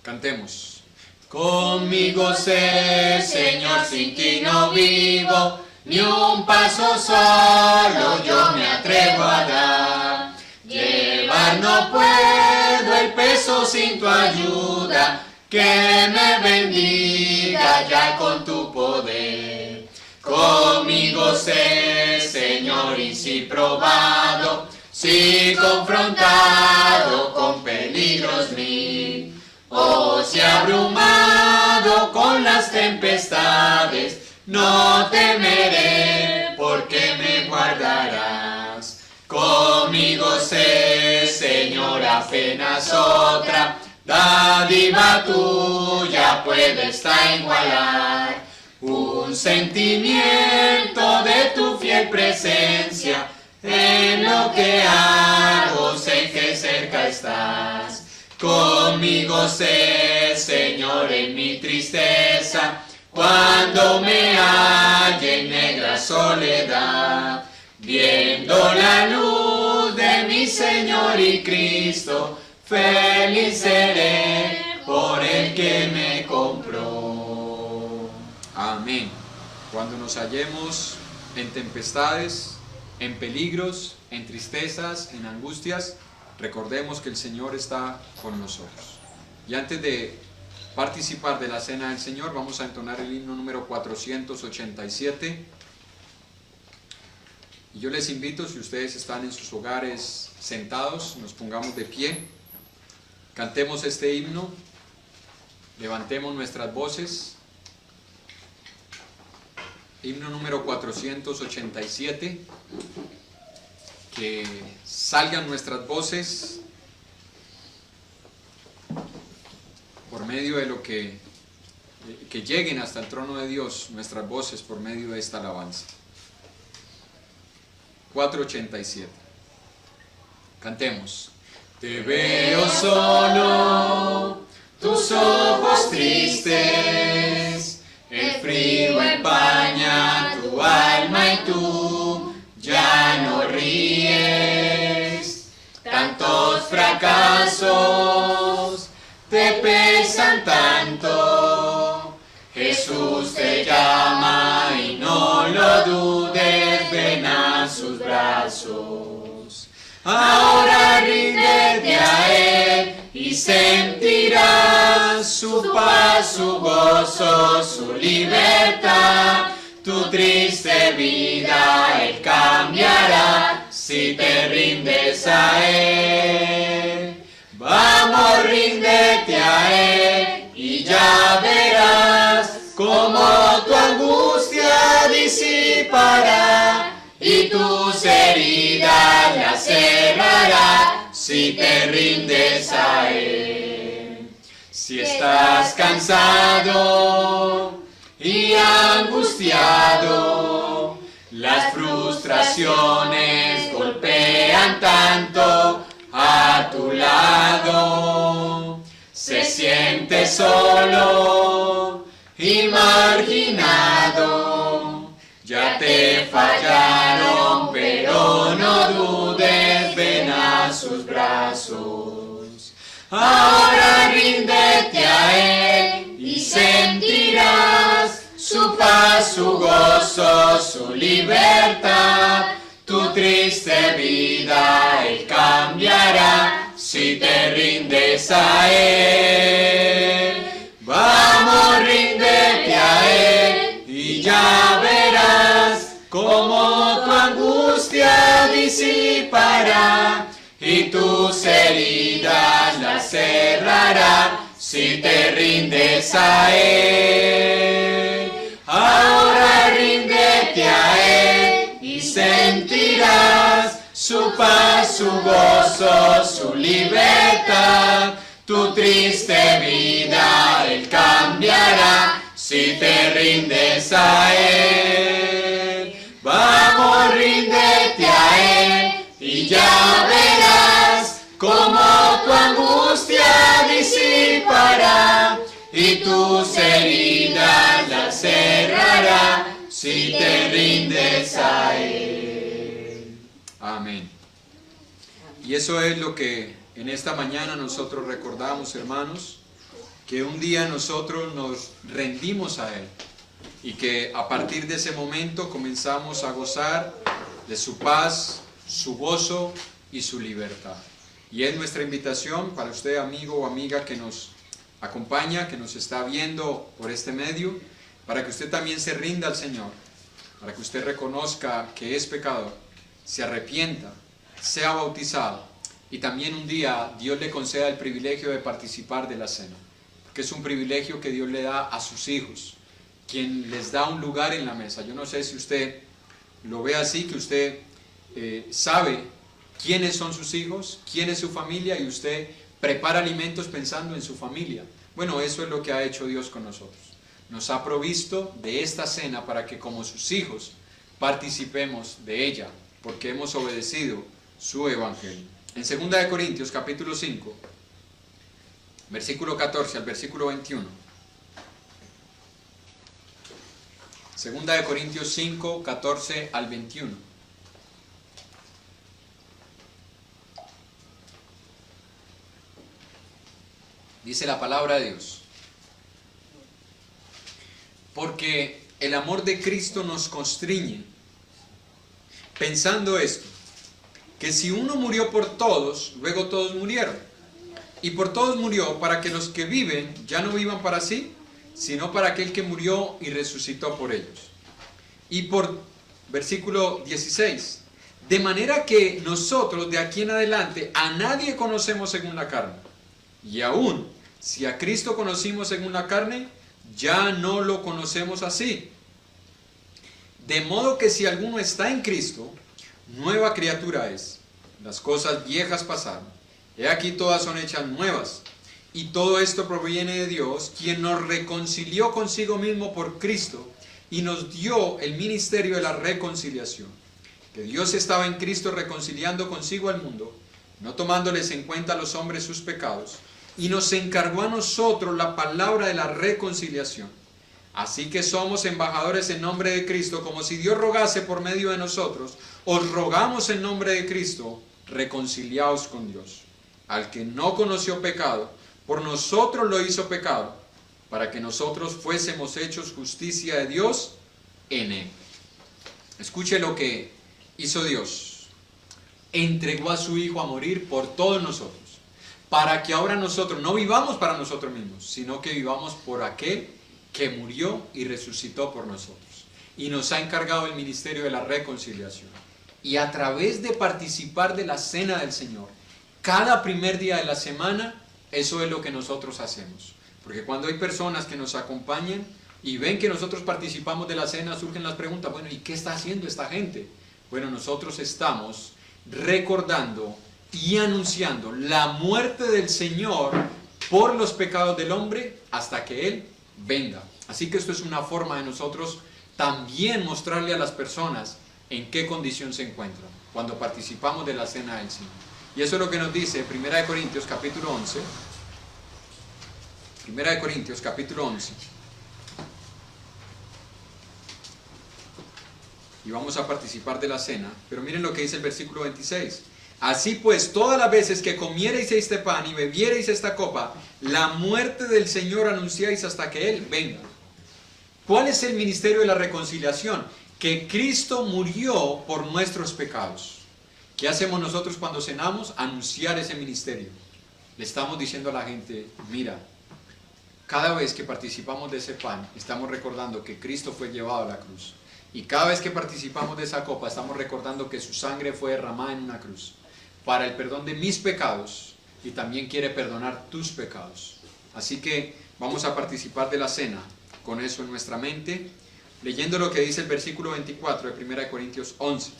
A: Cantemos.
B: Conmigo sé, Señor, sin ti no vivo, ni un paso solo yo me atrevo a dar. Llevar no puedo el peso sin tu ayuda, que me bendiga ya con tu poder. Conmigo sé, Señor, y si probado, si confrontado con peligros mil, o si abrumado con las tempestades, no temeré porque me guardarás. Conmigo sé, Señor, apenas otra dádiva tuya puede estar igualar. Un sentimiento de tu fiel presencia, en lo que hago sé que cerca estás. Conmigo sé, Señor, en mi tristeza, cuando me halle en negra soledad, viendo la luz de mi Señor y Cristo, feliz seré por el que me compró.
A: Amén. Cuando nos hallemos en tempestades, en peligros, en tristezas, en angustias, recordemos que el Señor está con nosotros. Y antes de participar de la cena del Señor, vamos a entonar el himno número 487. Y yo les invito, si ustedes están en sus hogares sentados, nos pongamos de pie, cantemos este himno, levantemos nuestras voces. Himno número 487, que salgan nuestras voces por medio de lo que lleguen hasta el trono de Dios, nuestras voces por medio de esta alabanza. 487. Cantemos.
B: Te veo solo, tus ojos tristes, el frío empaña tu alma y tú ya no ríes. Tantos fracasos te pesan tanto, Jesús te llama y no lo dudes, ven a sus brazos. Ahora ríndete a Él y sentirás su paz, su gozo, su libertad. Tu triste vida Él cambiará si te rindes a Él. Vamos, ríndete a Él y ya verás cómo tu angustia disipará y tus heridas las cerrará si te rindes a Él. Si estás cansado y angustiado, las frustraciones golpean tanto a tu lado, se siente solo y marginado, ya te fallaron, pero no dudes, ven a sus brazos. Ahora ríndete a Él y sentirás su paz, su gozo, su libertad. Tu triste vida Él cambiará si te rindes a Él. Vamos, ríndete a Él y ya verás cómo tu angustia disipará y tus heridas las cerrará si te rindes a Él. Ahora ríndete a Él y sentirás su paz, su gozo, su libertad. Tu triste vida Él cambiará si te rindes a Él. Vamos, ríndete a Él y ya verás cómo tu angustia disipará y tus heridas las cerrará si te rindes es a Él.
A: Amén. Y eso es lo que en esta mañana nosotros recordamos, hermanos, que un día nosotros nos rendimos a Él y que a partir de ese momento comenzamos a gozar de su paz, su gozo y su libertad. Y es nuestra invitación para usted, amigo o amiga que nos acompaña, que nos está viendo por este medio, para que usted también se rinda al Señor, para que usted reconozca que es pecador, se arrepienta, sea bautizado y también un día Dios le conceda el privilegio de participar de la cena, porque es un privilegio que Dios le da a sus hijos, quien les da un lugar en la mesa. Yo no sé si usted lo ve así, que usted sabe quiénes son sus hijos, quién es su familia y usted prepara alimentos pensando en su familia. Bueno, eso es lo que ha hecho Dios con nosotros. Nos ha provisto de esta cena para que como sus hijos participemos de ella, porque hemos obedecido su evangelio. En 2 Corintios capítulo 5, versículo 14 al versículo 21. 2 Corintios 5, 14 al 21. Dice la palabra de Dios: porque el amor de Cristo nos constriñe, pensando esto, que si uno murió por todos, luego todos murieron. Y por todos murió para que los que viven ya no vivan para sí, sino para aquel que murió y resucitó por ellos. Y por versículo 16, de manera que nosotros de aquí en adelante a nadie conocemos según la carne. Y aún, si a Cristo conocimos según la carne, ya no lo conocemos así. De modo que si alguno está en Cristo, nueva criatura es. Las cosas viejas pasaron. He aquí todas son hechas nuevas. Y todo esto proviene de Dios, quien nos reconcilió consigo mismo por Cristo y nos dio el ministerio de la reconciliación. Que Dios estaba en Cristo reconciliando consigo al mundo, no tomándoles en cuenta a los hombres sus pecados, y nos encargó a nosotros la palabra de la reconciliación. Así que somos embajadores en nombre de Cristo, como si Dios rogase por medio de nosotros. Os rogamos en nombre de Cristo, reconciliaos con Dios. Al que no conoció pecado, por nosotros lo hizo pecado, para que nosotros fuésemos hechos justicia de Dios en él. Escuche lo que hizo Dios. Entregó a su Hijo a morir por todos nosotros, para que ahora nosotros no vivamos para nosotros mismos, sino que vivamos por aquel que murió y resucitó por nosotros. Y nos ha encargado el ministerio de la reconciliación. Y a través de participar de la cena del Señor, cada primer día de la semana, eso es lo que nosotros hacemos. Porque cuando hay personas que nos acompañan y ven que nosotros participamos de la cena, surgen las preguntas: bueno, ¿y qué está haciendo esta gente? Bueno, nosotros estamos recordando y anunciando la muerte del Señor por los pecados del hombre hasta que Él venga. Así que esto es una forma de nosotros también mostrarle a las personas en qué condición se encuentran cuando participamos de la cena del Señor. Y eso es lo que nos dice 1 Corintios capítulo 11. 1 Corintios capítulo 11. Y vamos a participar de la cena. Pero miren lo que dice el versículo 26. Así pues, todas las veces que comiereis este pan y bebiereis esta copa, la muerte del Señor anunciáis hasta que Él venga. ¿Cuál es el ministerio de la reconciliación? Que Cristo murió por nuestros pecados. ¿Qué hacemos nosotros cuando cenamos? Anunciar ese ministerio. Le estamos diciendo a la gente: mira, cada vez que participamos de ese pan, estamos recordando que Cristo fue llevado a la cruz. Y cada vez que participamos de esa copa, estamos recordando que su sangre fue derramada en una cruz para el perdón de mis pecados, y también quiere perdonar tus pecados. Así que vamos a participar de la cena con eso en nuestra mente, leyendo lo que dice el versículo 24 de 1 Corintios 11.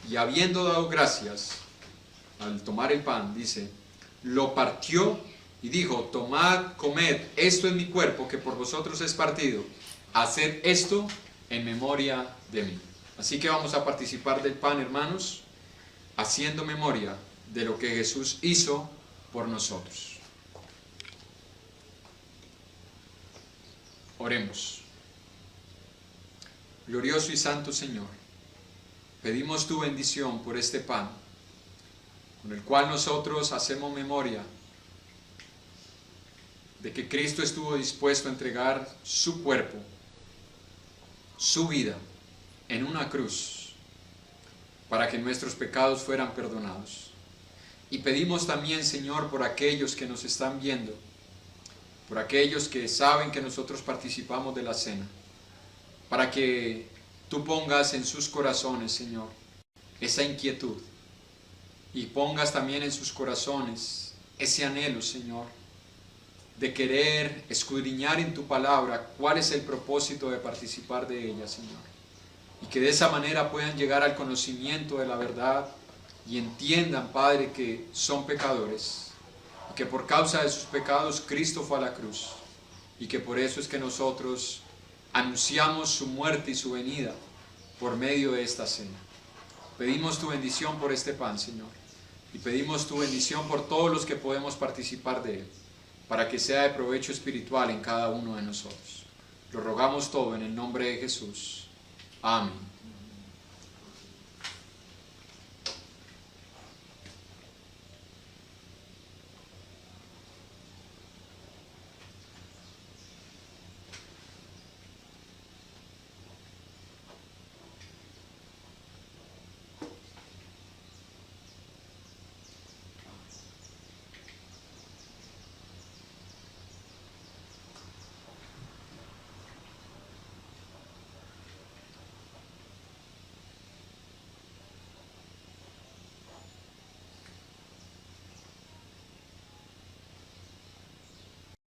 A: Y habiendo dado gracias, al tomar el pan, dice, lo partió y dijo: tomad, comed, esto es mi cuerpo que por vosotros es partido, haced esto en memoria de mí. Así que vamos a participar del pan, hermanos, haciendo memoria de lo que Jesús hizo por nosotros. Oremos. Glorioso y santo Señor, pedimos tu bendición por este pan, con el cual nosotros hacemos memoria de que Cristo estuvo dispuesto a entregar su cuerpo, su vida, en una cruz, para que nuestros pecados fueran perdonados. Y pedimos también, Señor, por aquellos que nos están viendo, por aquellos que saben que nosotros participamos de la cena, para que tú pongas en sus corazones, Señor, esa inquietud, y pongas también en sus corazones ese anhelo, Señor, de querer escudriñar en tu palabra cuál es el propósito de participar de ella, Señor. Y que de esa manera puedan llegar al conocimiento de la verdad y entiendan, Padre, que son pecadores y que por causa de sus pecados Cristo fue a la cruz y que por eso es que nosotros anunciamos su muerte y su venida por medio de esta cena. Pedimos tu bendición por este pan, Señor, y pedimos tu bendición por todos los que podemos participar de él, para que sea de provecho espiritual en cada uno de nosotros. Lo rogamos todo en el nombre de Jesús. Amén.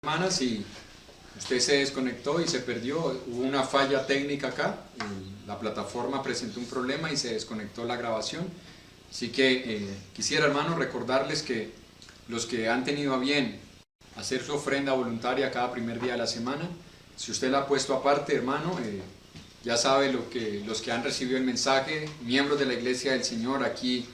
A: Hermanas, si usted se desconectó y se perdió, hubo una falla técnica acá, la plataforma presentó un problema y se desconectó la grabación, así que quisiera, hermanos, recordarles que los que han tenido a bien hacer su ofrenda voluntaria cada primer día de la semana, si usted la ha puesto aparte, hermano, ya sabe los que han recibido el mensaje, miembros de la Iglesia del Señor aquí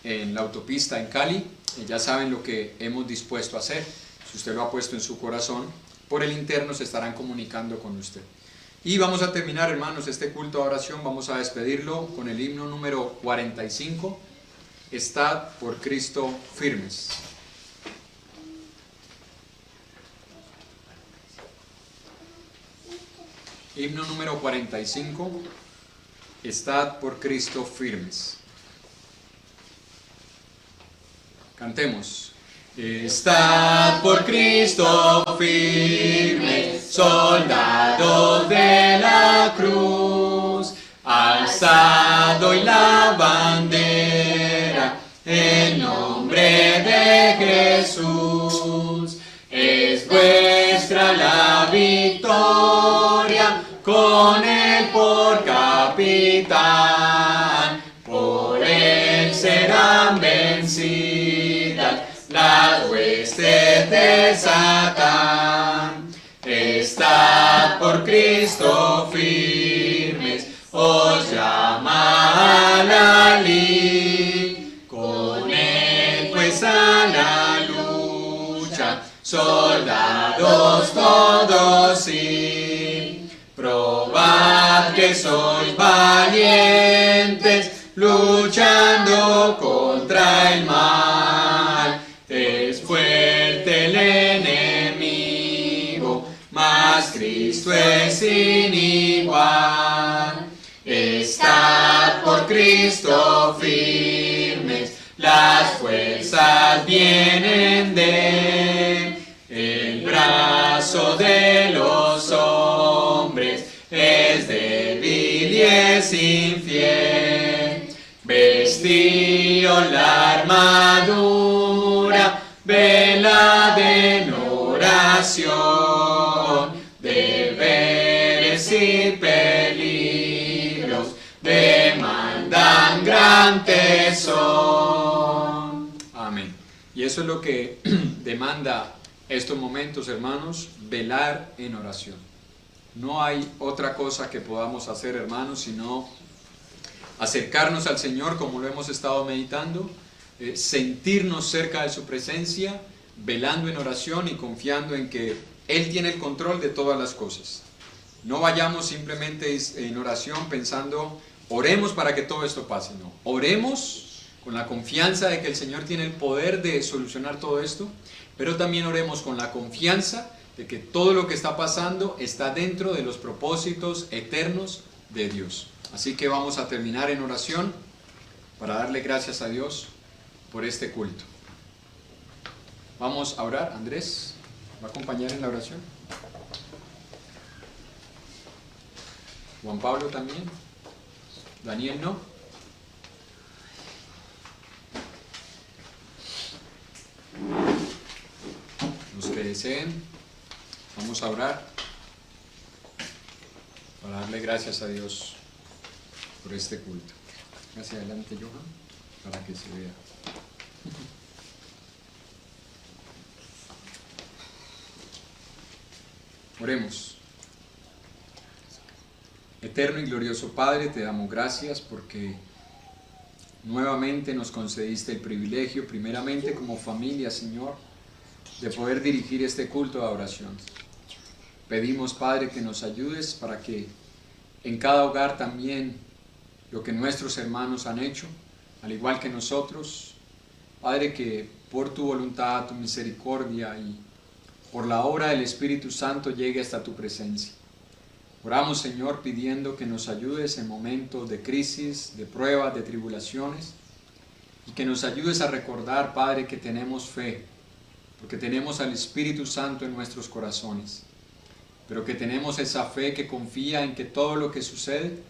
A: en la autopista en Cali, ya saben lo que hemos dispuesto a hacer. Si usted lo ha puesto en su corazón, por el interno se estarán comunicando con usted. Y vamos a terminar, hermanos, este culto de oración, vamos a despedirlo con el himno número 45, Estad por Cristo firmes. Himno número 45, Estad por Cristo firmes. Cantemos. Estad por Cristo firmes, soldados de la cruz, alzad hoy la bandera, en nombre de Jesús. Es vuestra la victoria, con él por capitán, por él serán vencidas las huestes de Satán. Estad por Cristo firmes, os llama a la lid, con él pues a la lucha, soldados todos sí. Probad que sois valientes, luchando contra el mal. Es fuerte el enemigo, mas Cristo es sin igual. Estad por Cristo firmes, las fuerzas vienen de él. El brazo de los hombres es débil y es infiel. Vestíos la armadura, velad en oración, deberes y peligros demandan gran tesón. Amén. Y eso es lo que demanda estos momentos, hermanos, velar en oración. No hay otra cosa que podamos hacer, hermanos, sino acercarnos al Señor como lo hemos estado meditando, sentirnos cerca de su presencia, velando en oración y confiando en que Él tiene el control de todas las cosas. No vayamos simplemente en oración pensando oremos para que todo esto pase, no. Oremos con la confianza de que el Señor tiene el poder de solucionar todo esto, pero también oremos con la confianza de que todo lo que está pasando está dentro de los propósitos eternos de Dios. Así que vamos a terminar en oración para darle gracias a Dios por este culto. Vamos a orar. Andrés, ¿va a acompañar en la oración? Juan Pablo también. Daniel no. Los que deseen, vamos a orar para darle gracias a Dios por este culto. Hacia adelante, Johan, para que se vea. Oremos. Eterno y glorioso Padre, te damos gracias porque nuevamente nos concediste el privilegio, primeramente como familia, Señor, de poder dirigir este culto de oración. Pedimos, Padre, que nos ayudes para que en cada hogar también lo que nuestros hermanos han hecho, al igual que nosotros, Padre, que por tu voluntad, tu misericordia y por la obra del Espíritu Santo llegue hasta tu presencia. Oramos, Señor, pidiendo que nos ayudes en momentos de crisis, de pruebas, de tribulaciones, y que nos ayudes a recordar, Padre, que tenemos fe, porque tenemos al Espíritu Santo en nuestros corazones, pero que tenemos esa fe que confía en que todo lo que sucede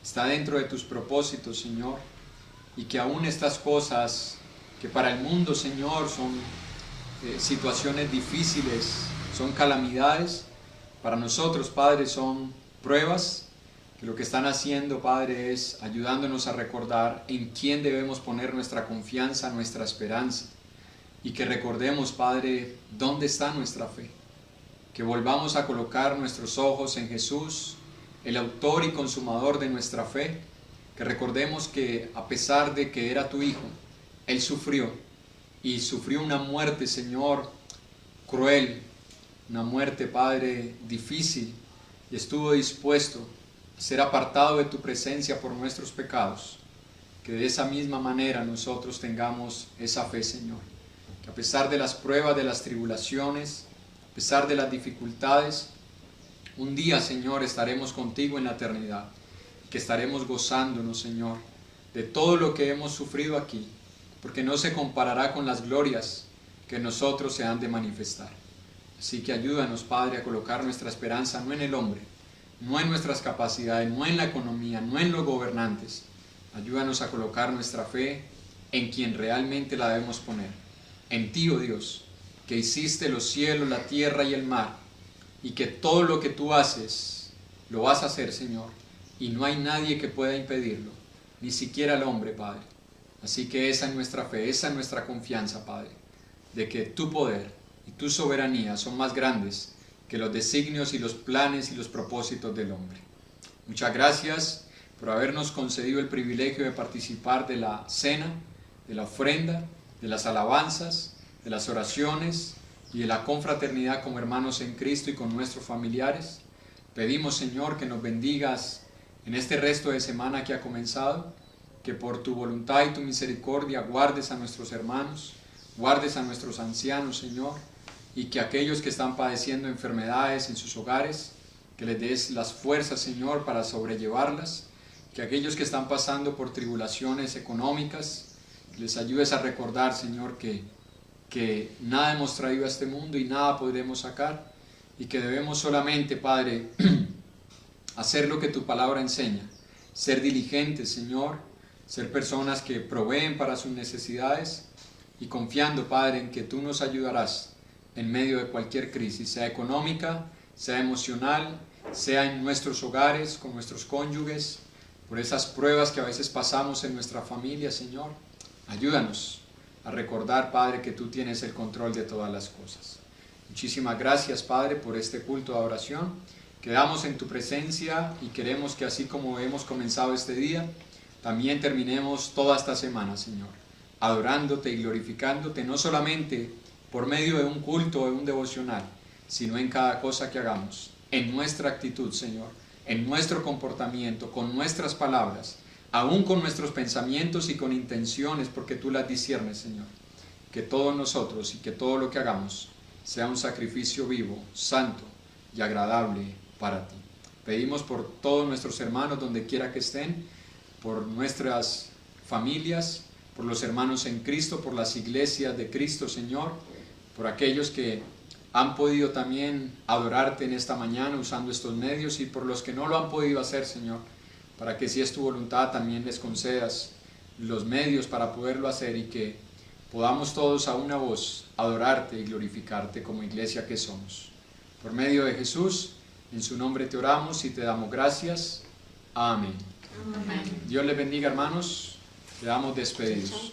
A: está dentro de tus propósitos, Señor, y que aún estas cosas que para el mundo, Señor, son situaciones difíciles, son calamidades, para nosotros, Padre, son pruebas que lo que están haciendo, Padre, es ayudándonos a recordar en quién debemos poner nuestra confianza, nuestra esperanza, y que recordemos, Padre, dónde está nuestra fe, que volvamos a colocar nuestros ojos en Jesús, el autor y consumador de nuestra fe, que recordemos que a pesar de que era tu Hijo, Él sufrió, y sufrió una muerte, Señor, cruel, una muerte, Padre, difícil, y estuvo dispuesto a ser apartado de tu presencia por nuestros pecados. Que de esa misma manera nosotros tengamos esa fe, Señor. Que a pesar de las pruebas, de las tribulaciones, a pesar de las dificultades, un día, Señor, estaremos contigo en la eternidad. Que estaremos gozándonos, Señor, de todo lo que hemos sufrido aquí, porque no se comparará con las glorias que nosotros se han de manifestar. Así que ayúdanos, Padre, a colocar nuestra esperanza no en el hombre, no en nuestras capacidades, no en la economía, no en los gobernantes. Ayúdanos a colocar nuestra fe en quien realmente la debemos poner. En ti, oh Dios, que hiciste los cielos, la tierra y el mar, y que todo lo que tú haces, lo vas a hacer, Señor, y no hay nadie que pueda impedirlo, ni siquiera el hombre, Padre. Así que esa es nuestra fe, esa es nuestra confianza, Padre, de que tu poder y tu soberanía son más grandes que los designios y los planes y los propósitos del hombre. Muchas gracias por habernos concedido el privilegio de participar de la cena, de la ofrenda, de las alabanzas, de las oraciones y de la confraternidad como hermanos en Cristo y con nuestros familiares. Pedimos, Señor, que nos bendigas en este resto de semana que ha comenzado, que por tu voluntad y tu misericordia guardes a nuestros hermanos, guardes a nuestros ancianos, Señor, y que aquellos que están padeciendo enfermedades en sus hogares, que les des las fuerzas, Señor, para sobrellevarlas, que aquellos que están pasando por tribulaciones económicas, que les ayudes a recordar, Señor, que nada hemos traído a este mundo y nada podremos sacar, y que debemos solamente, Padre, hacer lo que tu palabra enseña, ser diligentes, Señor, ser personas que proveen para sus necesidades, y confiando, Padre, en que tú nos ayudarás en medio de cualquier crisis, sea económica, sea emocional, sea en nuestros hogares, con nuestros cónyuges, por esas pruebas que a veces pasamos en nuestra familia, Señor. Ayúdanos a recordar, Padre, que tú tienes el control de todas las cosas. Muchísimas gracias, Padre, por este culto de oración. Quedamos en tu presencia y queremos que así como hemos comenzado este día, también terminemos toda esta semana, Señor, adorándote y glorificándote, no solamente por medio de un culto o de un devocional, sino en cada cosa que hagamos, en nuestra actitud, Señor, en nuestro comportamiento, con nuestras palabras, aún con nuestros pensamientos y con intenciones, porque tú las disciernes, Señor. Que todos nosotros y que todo lo que hagamos sea un sacrificio vivo, santo y agradable para ti. Pedimos por todos nuestros hermanos donde quiera que estén, por nuestras familias, por los hermanos en Cristo, por las iglesias de Cristo, Señor, por aquellos que han podido también adorarte en esta mañana usando estos medios y por los que no lo han podido hacer, Señor, para que si es tu voluntad también les concedas los medios para poderlo hacer y que podamos todos a una voz adorarte y glorificarte como iglesia que somos. Por medio de Jesús, en su nombre te oramos y te damos gracias. Amén.
B: Amén.
A: Dios les bendiga, hermanos. Quedamos despedidos.